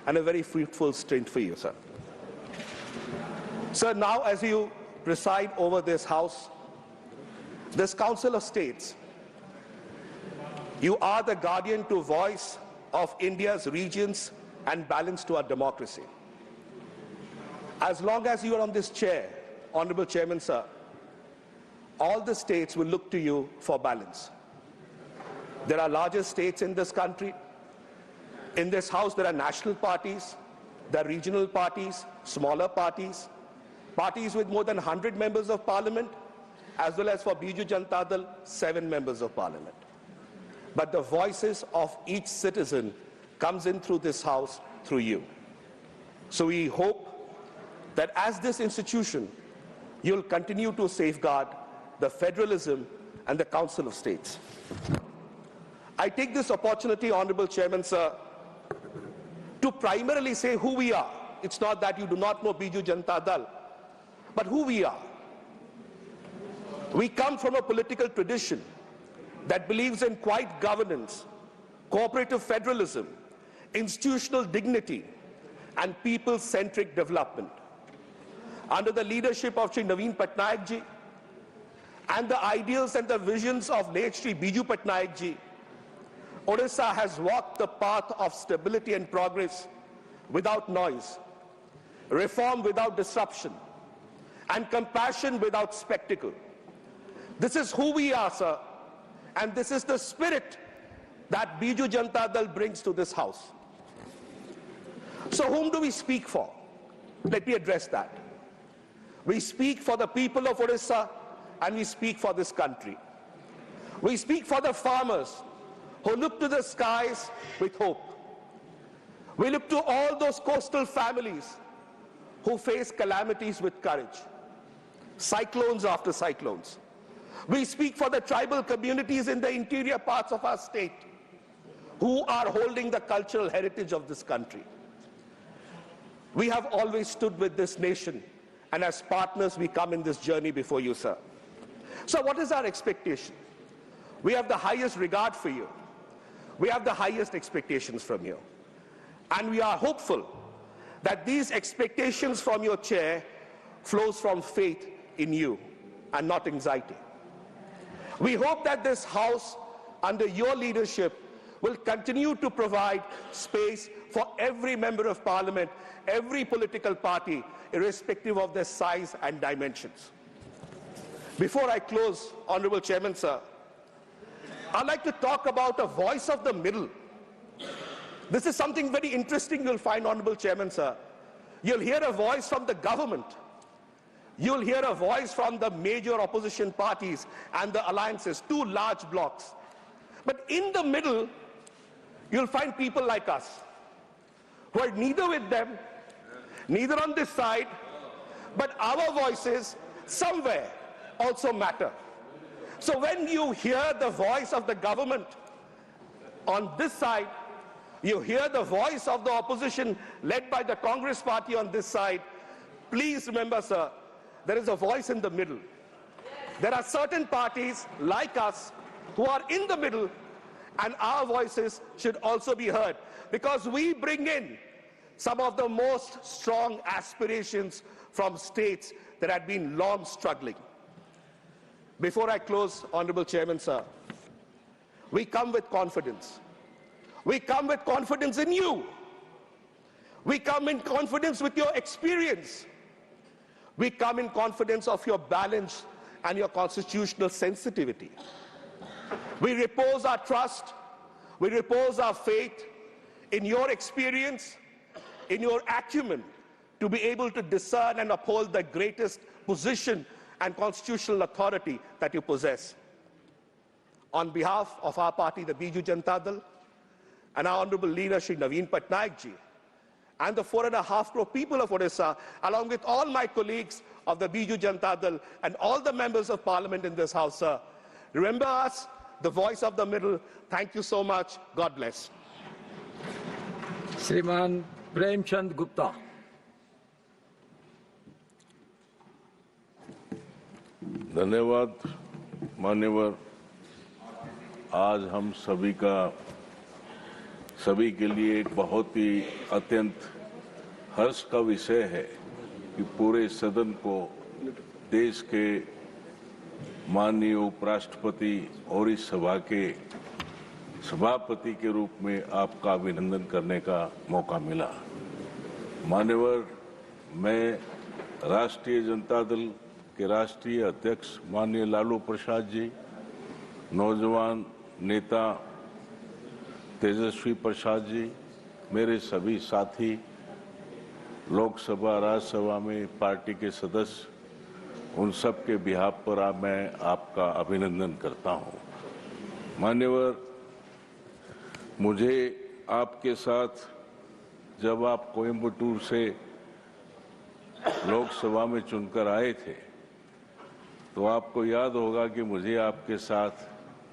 and a very fruitful stint for you, sir. Sir, now as you preside over this House, this Council of States, you are the guardian to voice of India's regions and balance to our democracy. As long as you are on this chair, Honorable Chairman, sir, all the states will look to you for balance. There are larger states in this country. In this House, there are national parties, there are regional parties, smaller parties, parties with more than 100 members of parliament, as well as for Biju Janata Dal, 7 members of parliament. But the voices of each citizen comes in through this House, through you. So we hope that as this institution, you'll continue to safeguard the federalism and the Council of States. I take this opportunity, Honorable Chairman, sir, to primarily say who we are. It's not that you do not know Biju Janata Dal, but who we are. We come from a political tradition that believes in quiet governance, cooperative federalism, institutional dignity, and people-centric development. Under the leadership of Shri Naveen Patnaik ji and the ideals and the visions of late Shri Biju Patnaik ji, Odisha has walked the path of stability and progress without noise, reform without disruption, and compassion without spectacle. This is who we are, sir, and this is the spirit that Biju Janata Dal brings to this House. So whom do we speak for? Let me address that. We speak for the people of Odisha and we speak for this country. We speak for the farmers who look to the skies with hope. We look to all those coastal families who face calamities with courage, cyclones after cyclones. We speak for the tribal communities in the interior parts of our state who are holding the cultural heritage of this country. We have always stood with this nation, and as partners we come in this journey before you, sir. So what is our expectation? We have the highest regard for you. We have the highest expectations from you. And we are hopeful that these expectations from your chair flows from faith in you and not anxiety. We hope that this House, under your leadership, will continue to provide space for every member of Parliament, every political party, irrespective of their size and dimensions. Before I close, Honorable Chairman, sir, I'd like to talk about a voice of the middle. This is something very interesting you'll find, Honorable Chairman, sir. You'll hear a voice from the government. You'll hear a voice from the major opposition parties and the alliances, two large blocs. But in the middle, you'll find people like us, who are neither with them, neither on this side, but our voices somewhere also matter. So when you hear the voice of the government on this side, you hear the voice of the opposition led by the Congress party on this side, please remember, sir, there is a voice in the middle. There are certain parties like us who are in the middle, and our voices should also be heard, because we bring in some of the most strong aspirations from states that had been long struggling. Before I close, Honorable Chairman, sir, we come with confidence. We come with confidence in you. We come in confidence with your experience. We come in confidence of your balance and your constitutional sensitivity. We repose our trust, we repose our faith in your experience, in your acumen, to be able to discern and uphold the greatest position and constitutional authority that you possess. On behalf of our party, the Biju Janata Dal, and our honorable leader, Shri Naveen Patnaik ji, and the 4.5 crore people of Odisha, along with all my colleagues of the Biju Janata Dal and all the members of Parliament in this House, sir, remember us, the voice of the middle. Thank you so much. God bless. श्रीमान प्रेमचंद गुप्ता। धन्यवाद मान्यवर। आज हम सभी के लिए एक बहुत ही अत्यंत हर्ष का विषय है कि पूरे सदन को देश के माननीय उपराष्ट्रपति और इस सभा के सभापति के रूप में आपका अभिनंदन करने का मौका मिला। मान्यवर, मैं राष्ट्रीय जनता दल के राष्ट्रीय अध्यक्ष माननीय लालू प्रसाद जी, नौजवान नेता तेजस्वी प्रसाद जी, मेरे सभी साथी, लोकसभा राज्यसभा में पार्टी के सदस्य, उन सब के बिहाफ पर मैं आपका अभिनंदन करता हूं। मान्यवर, मुझे आपके साथ जब आप कोयम्बटूर से लोकसभा में चुनकर आए थे तो आपको याद होगा कि मुझे आपके साथ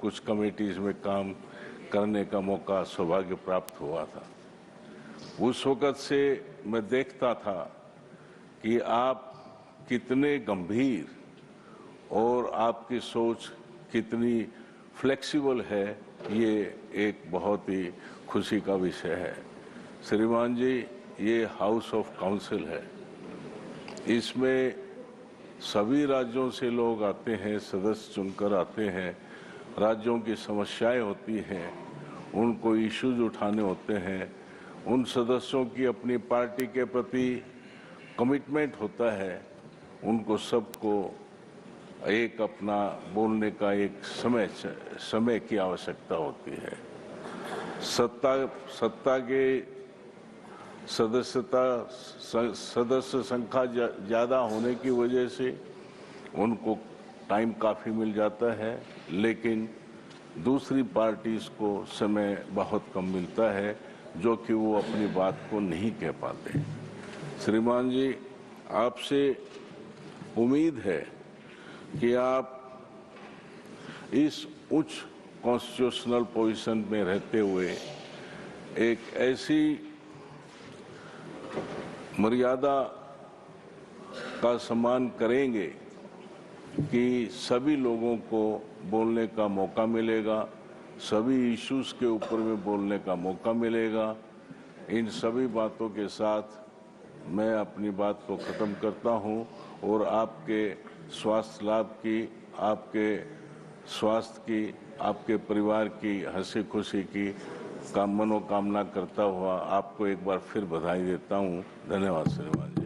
कुछ कमेटीज में काम करने का मौका सौभाग्य प्राप्त हुआ था। उस वक़्त से मैं देखता था कि आप कितने गंभीर और आपकी सोच कितनी फ्लेक्सिबल है, ये एक बहुत ही खुशी का विषय है। श्रीमान जी, ये हाउस ऑफ काउंसिल है, इसमें सभी राज्यों से लोग आते हैं, सदस्य चुनकर आते हैं, राज्यों की समस्याएं होती हैं, उनको इश्यूज उठाने होते हैं, उन सदस्यों की अपनी पार्टी के प्रति कमिटमेंट होता है, उनको सबको एक अपना बोलने का एक समय की आवश्यकता होती है। सत्ता के सदस्य संख्या ज़्यादा होने की वजह से उनको टाइम काफ़ी मिल जाता है, लेकिन दूसरी पार्टीज को समय बहुत कम मिलता है, जो कि वो अपनी बात को नहीं कह पाते। श्रीमान जी, आपसे उम्मीद है कि आप इस उच्च कॉन्स्टिट्यूशनल पोजीशन में रहते हुए एक ऐसी मर्यादा का सम्मान करेंगे कि सभी लोगों को बोलने का मौका मिलेगा, सभी इश्यूज के ऊपर में बोलने का मौका मिलेगा। इन सभी बातों के साथ मैं अपनी बात को ख़त्म करता हूं और आपके स्वास्थ्य लाभ की, आपके स्वास्थ्य की, आपके परिवार की हंसी खुशी की मनोकामना करता हुआ आपको एक बार फिर बधाई देता हूं। धन्यवाद श्रीमान जी।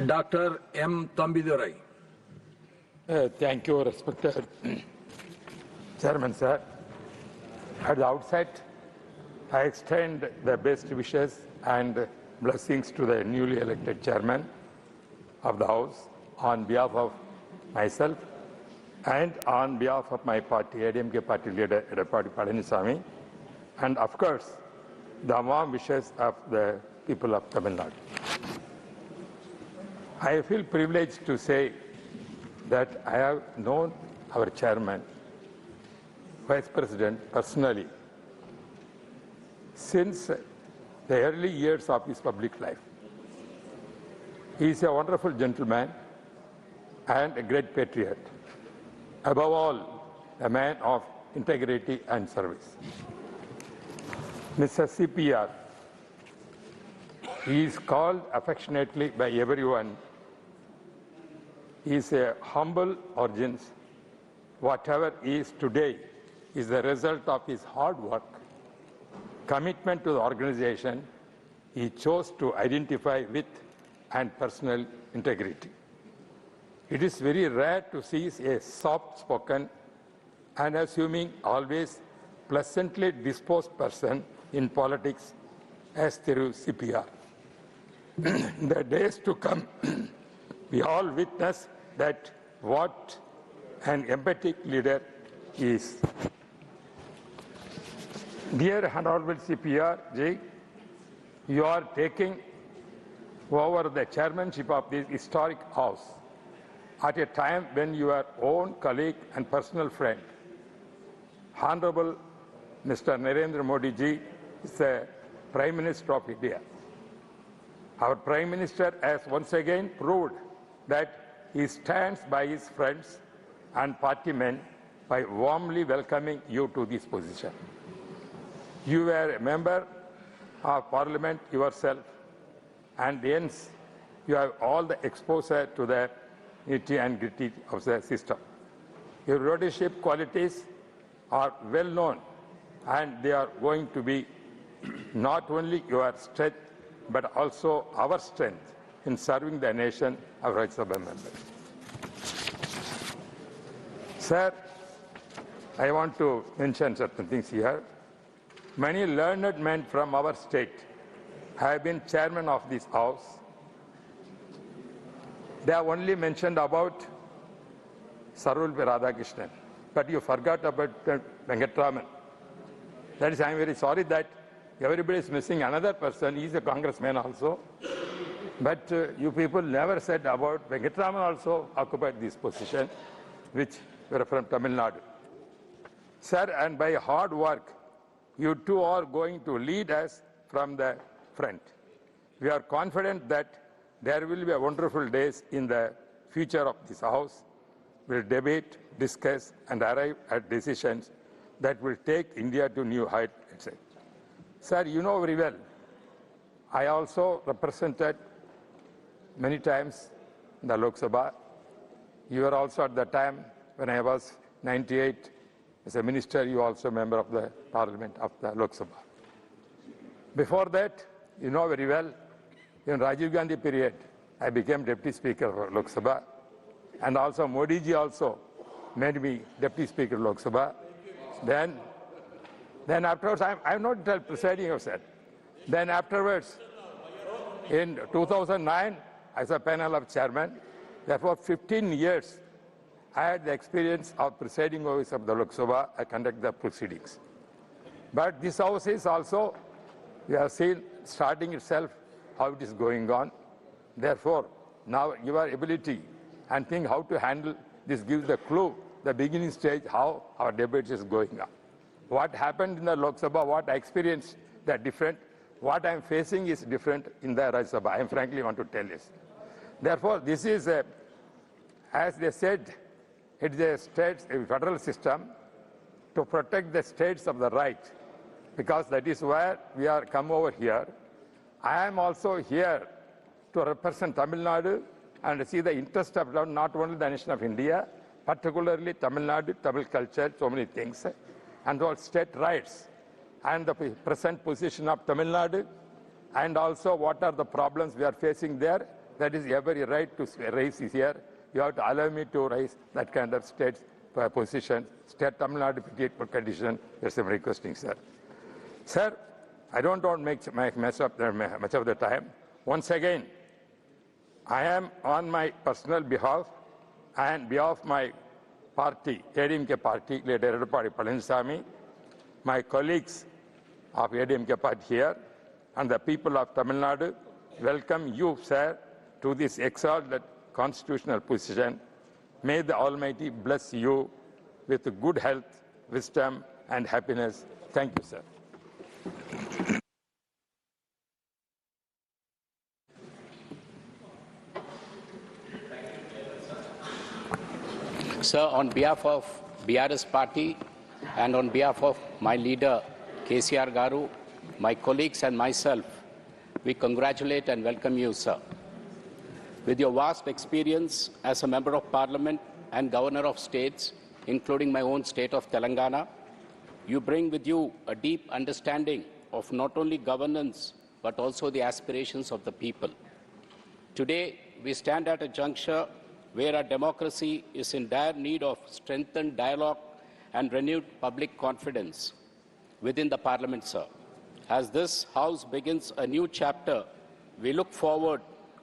Dr. M. Tambidurai. Thank you, respected Chairman, sir. At the outset, I extend the best wishes and blessings to the newly elected Chairman of the House on behalf of myself and on behalf of my party, ADMK party leader, Edapadi Palaniswamy, and of course, the warm wishes of the people of Tamil Nadu. I feel privileged to say that I have known our chairman, vice president personally since the early years of his public life. He is a wonderful gentleman and a great patriot. Above all, a man of integrity and service. Mr. CPR, he is called affectionately by everyone. He is a humble origins. Whatever he is today is the result of his hard work, commitment to the organization he chose to identify with, and personal integrity. It is very rare to see a soft-spoken, unassuming, always pleasantly disposed person in politics as Thiru CPR. In the days to come, we all witness that what an empathic leader is. Dear Honorable CPR Ji, you are taking over the chairmanship of this historic house at a time when your own colleague and personal friend, Honorable Mr. Narendra Modi Ji, is the Prime Minister of India. Our Prime Minister has once again proved that he stands by his friends and party men by warmly welcoming you to this position. You were a member of Parliament yourself, and hence you have all the exposure to the nitty and gritty of the system. Your leadership qualities are well known, and they are going to be not only your strength, but also our strength in serving the nation of Rajya Sabha members. Sir, I want to mention certain things here. Many learned men from our state have been chairman of this house. They have only mentioned about Sarvapalli Radhakrishnan, but you forgot about Venkatraman. That is, I am very sorry that everybody is missing another person. He is a congressman also. But you people never said about Venkatraman also occupied this position, which were from Tamil Nadu. Sir, and by hard work, you two are going to lead us from the front. We are confident that there will be wonderful days in the future of this house. We'll debate, discuss, and arrive at decisions that will take India to new heights, etc. Sir, you know very well, I also represented many times in the Lok Sabha. You were also at the time when I was 98 as a minister, you also a member of the Parliament of the Lok Sabha. Before that, you know very well, in Rajiv Gandhi period, I became Deputy Speaker of Lok Sabha, and also Modi ji also made me Deputy Speaker of Lok Sabha. Then Then afterwards, I'm not presiding officer. Then afterwards, in 2009, as a panel of chairman, therefore 15 years, I had the experience of presiding office of the Lok Sabha. I conduct the proceedings. But this house is also, we have seen starting itself how it is going on. Therefore, now your ability and think how to handle this gives the clue, the beginning stage, how our debate is going on. What happened in the Lok Sabha, what I experienced, that different. What I am facing is different in the Rajya Sabha. I frankly want to tell this. Therefore, this is, as they said, it is a federal system to protect the states of the right, because that is where we are come over here. I am also here to represent Tamil Nadu and see the interest of not only the nation of India, particularly Tamil Nadu, Tamil culture, so many things, and all state rights, and the present position of Tamil Nadu, and also what are the problems we are facing there. That is every right to raise here. You have to allow me to raise that kind of state position, state Tamil Nadu condition. Yes, I'm requesting, sir. Sir, I don't want to make much of the time. Once again, I am on my personal behalf and behalf of my party, ADMK party, leader Edupadi Palaniswamy, my colleagues of ADMK party here, and the people of Tamil Nadu, welcome you, sir, to this exalted constitutional position. May the Almighty bless you with good health, wisdom, and happiness. Thank you, sir. Sir, on behalf of BRS party and on behalf of my leader, KCR Garu, my colleagues and myself, we congratulate and welcome you, sir. With your vast experience as a member of parliament and governor of states, including my own state of Telangana, you bring with you a deep understanding of not only governance, but also the aspirations of the people. Today, we stand at a juncture where our democracy is in dire need of strengthened dialogue and renewed public confidence within the parliament, sir. As this House begins a new chapter, we look forward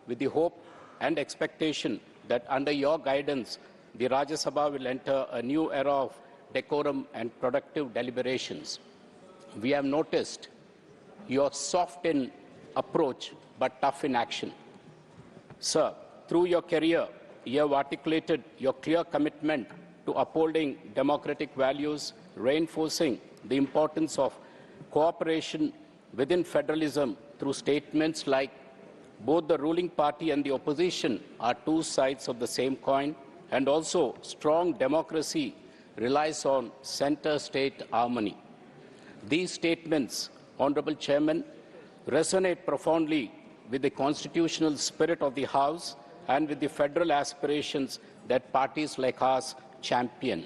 with the hope and expectation that under your guidance, the Rajya Sabha will enter a new era of decorum and productive deliberations. We have noticed your soft in approach but tough in action. Sir, through your career, you have articulated your clear commitment to upholding democratic values, reinforcing the importance of cooperation within federalism through statements like both the ruling party and the opposition are two sides of the same coin, and also strong democracy relies on center-state harmony. These statements, Honorable Chairman, resonate profoundly with the constitutional spirit of the House and with the federal aspirations that parties like ours champion.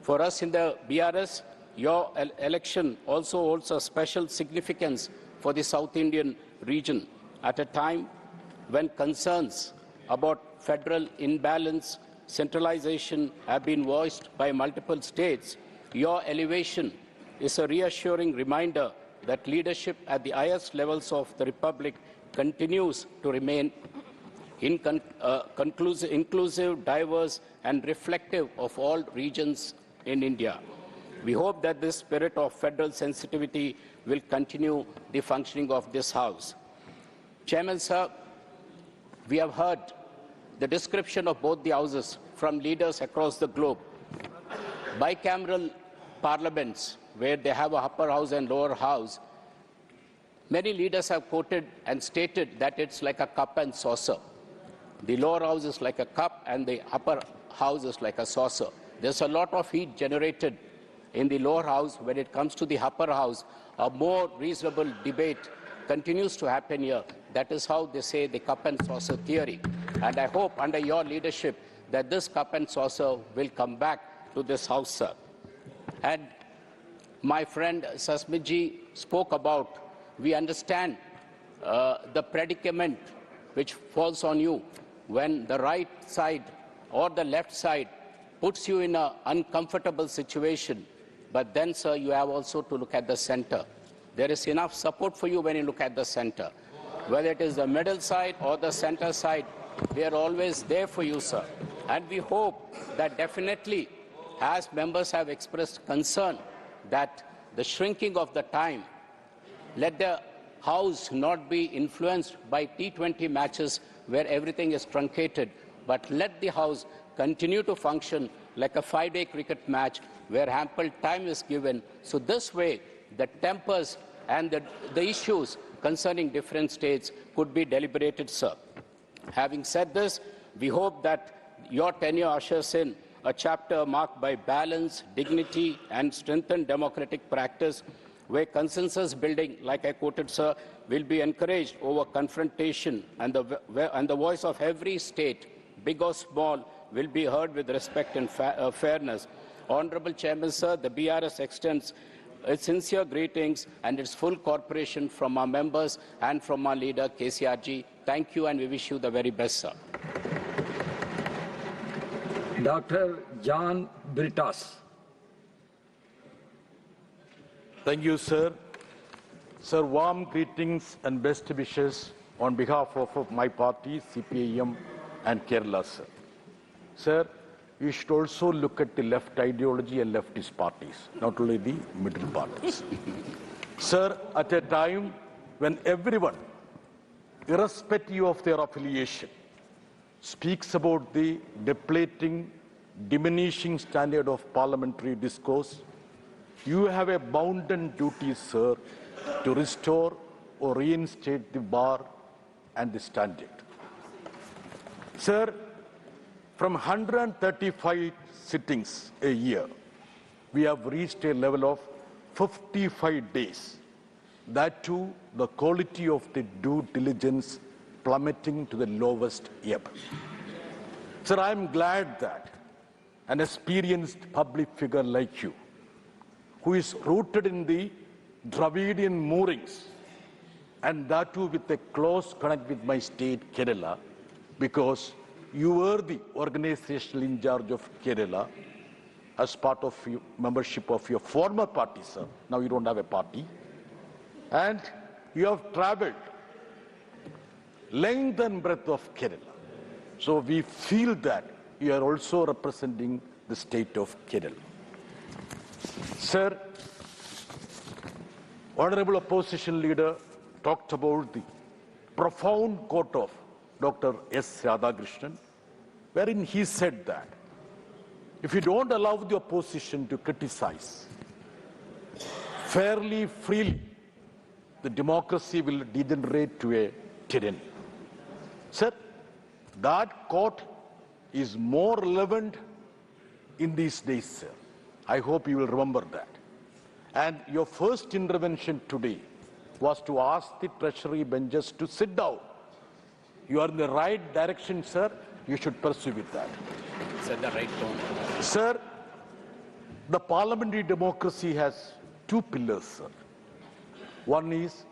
For us in the BRS, your election also holds a special significance for the South Indian region at a time when concerns about federal imbalance, centralization have been voiced by multiple states. Your elevation is a reassuring reminder that leadership at the highest levels of the Republic continues to remain inclusive, diverse, and reflective of all regions in India. We hope that this spirit of federal sensitivity will continue the functioning of this House. Chairman, sir, we have heard the description of both the houses from leaders across the globe. Bicameral parliaments, where they have a upper house and lower house, many leaders have quoted and stated that it's like a cup and saucer. The lower house is like a cup and the upper house is like a saucer. There's a lot of heat generated in the lower house. When it comes to the upper house, a more reasonable debate continues to happen here. That is how they say the cup and saucer theory. And I hope under your leadership that this cup and saucer will come back to this House, sir. And my friend Sasmitji spoke about, we understand the predicament which falls on you when the right side or the left side puts you in an uncomfortable situation But then, sir, you have also to look at the center. There is enough support for you when you look at the center. Whether it is the middle side or the center side, we are always there for you, sir. And we hope that definitely, as members have expressed concern that the shrinking of the time, let the House not be influenced by T20 matches where everything is truncated, but let the House continue to function like a 5-day cricket match where ample time is given. So this way, the tempers and the issues concerning different states could be deliberated, sir. Having said this, we hope that your tenure ushers in a chapter marked by balance, dignity, and strengthened democratic practice, where consensus building, like I quoted, sir, will be encouraged over confrontation, and the voice of every state, big or small, will be heard with respect and fairness. Honorable Chairman, sir, the BRS extends its sincere greetings and its full cooperation from our members and from our leader, KCRG. Thank you, and we wish you the very best, sir. Dr. John Britas. Thank you, sir. Sir, warm greetings and best wishes on behalf of my party, CPIM and Kerala, sir. Sir, you should also look at the left ideology and leftist parties, not only the middle parties. Sir, at a time when everyone, irrespective of their affiliation, speaks about the depleting, diminishing standard of parliamentary discourse, you have a bounden duty, sir, to restore or reinstate the bar and the standard. Sir, from 135 sittings a year, we have reached a level of 55 days. That too, the quality of the due diligence plummeting to the lowest ebb. Sir, I am glad that an experienced public figure like you, who is rooted in the Dravidian moorings, and that too with a close connect with my state, Kerala, because you were the organizational in charge of Kerala as part of your membership of your former party, sir. Now you don't have a party. And you have traveled length and breadth of Kerala. So we feel that you are also representing the state of Kerala. Sir, Honorable Opposition Leader talked about the profound quote of Dr. S. Radhakrishnan, wherein he said that if you don't allow the opposition to criticize fairly, freely, the democracy will degenerate to a tyranny. Sir, that quote is more relevant in these days, sir. I hope you will remember that. And your first intervention today was to ask the Treasury benches to sit down. You are in the right direction, sir. You should pursue with that. Set the right tone. Sir, the parliamentary democracy has two pillars, sir. One is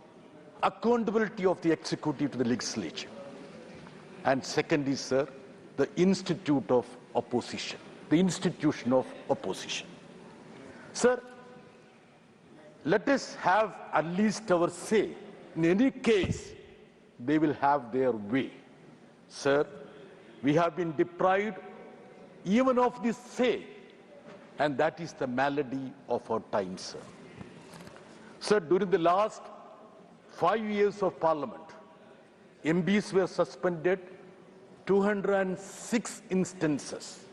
accountability of the executive to the legislature. And second is, sir, the institute of opposition, the institution of opposition. Sir, let us have at least our say. In any case, they will have their way. Sir, we have been deprived even of this say, and that is the malady of our times, sir. Sir, during the last 5 years of Parliament, MPs were suspended 206 instances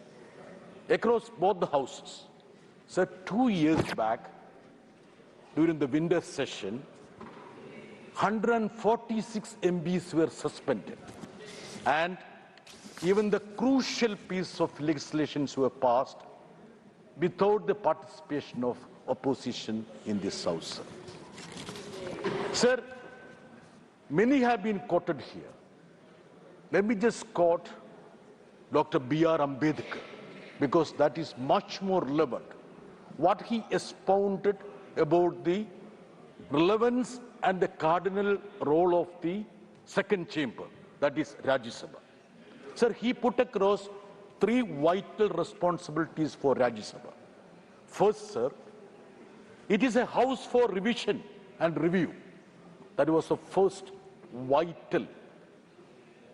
across both the houses. Sir, 2 years back, during the winter session, 146 MPs were suspended, and even the crucial piece of legislation were passed without the participation of opposition in this House. Sir, many have been quoted here. Let me just quote Dr. B.R. Ambedkar, because that is much more relevant. What he expounded about the relevance and the cardinal role of the second chamber, that is Rajya Sabha. Sir, he put across 3 vital responsibilities for Rajya Sabha. First, sir, It is a house for revision and review. That was the first vital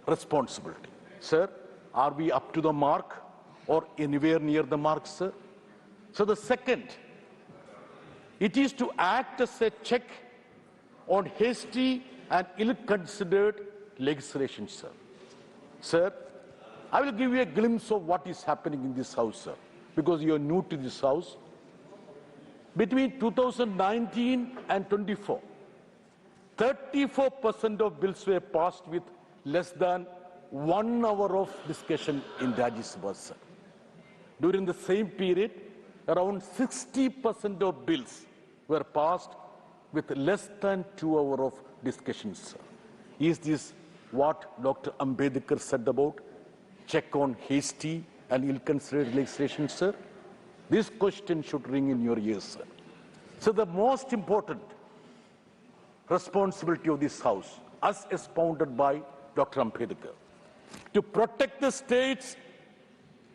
responsibility. Sir, are we up to the mark or anywhere near the mark, sir? So the second, it is to act as a check on hasty and ill-considered legislation, sir. Sir, I will give you a glimpse of what is happening in this house, sir, because you are new to this house. Between 2019 and 24, 34% of bills were passed with less than 1 hour of discussion in Rajya Sabha, sir. During the same period, around 60% of bills were passed with less than 2 hours of discussion, sir. Is this what Dr. Ambedkar said about check on hasty and ill-considered legislation, sir? This question should ring in your ears, sir. So the most important responsibility of this House, as expounded by Dr. Ambedkar, to protect the states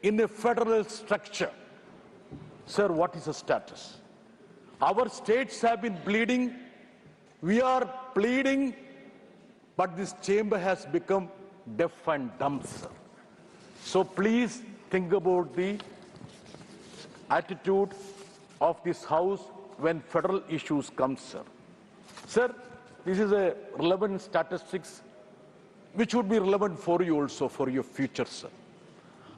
in a federal structure. Sir, what is the status? Our states have been bleeding. We are pleading, but this chamber has become deaf and dumb, sir. So please think about the attitude of this House when federal issues come, sir. Sir, this is a relevant statistics which would be relevant for you also for your future, sir.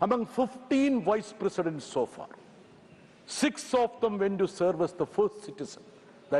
Among 15 vice presidents so far, 6 of them went to serve as the first citizen.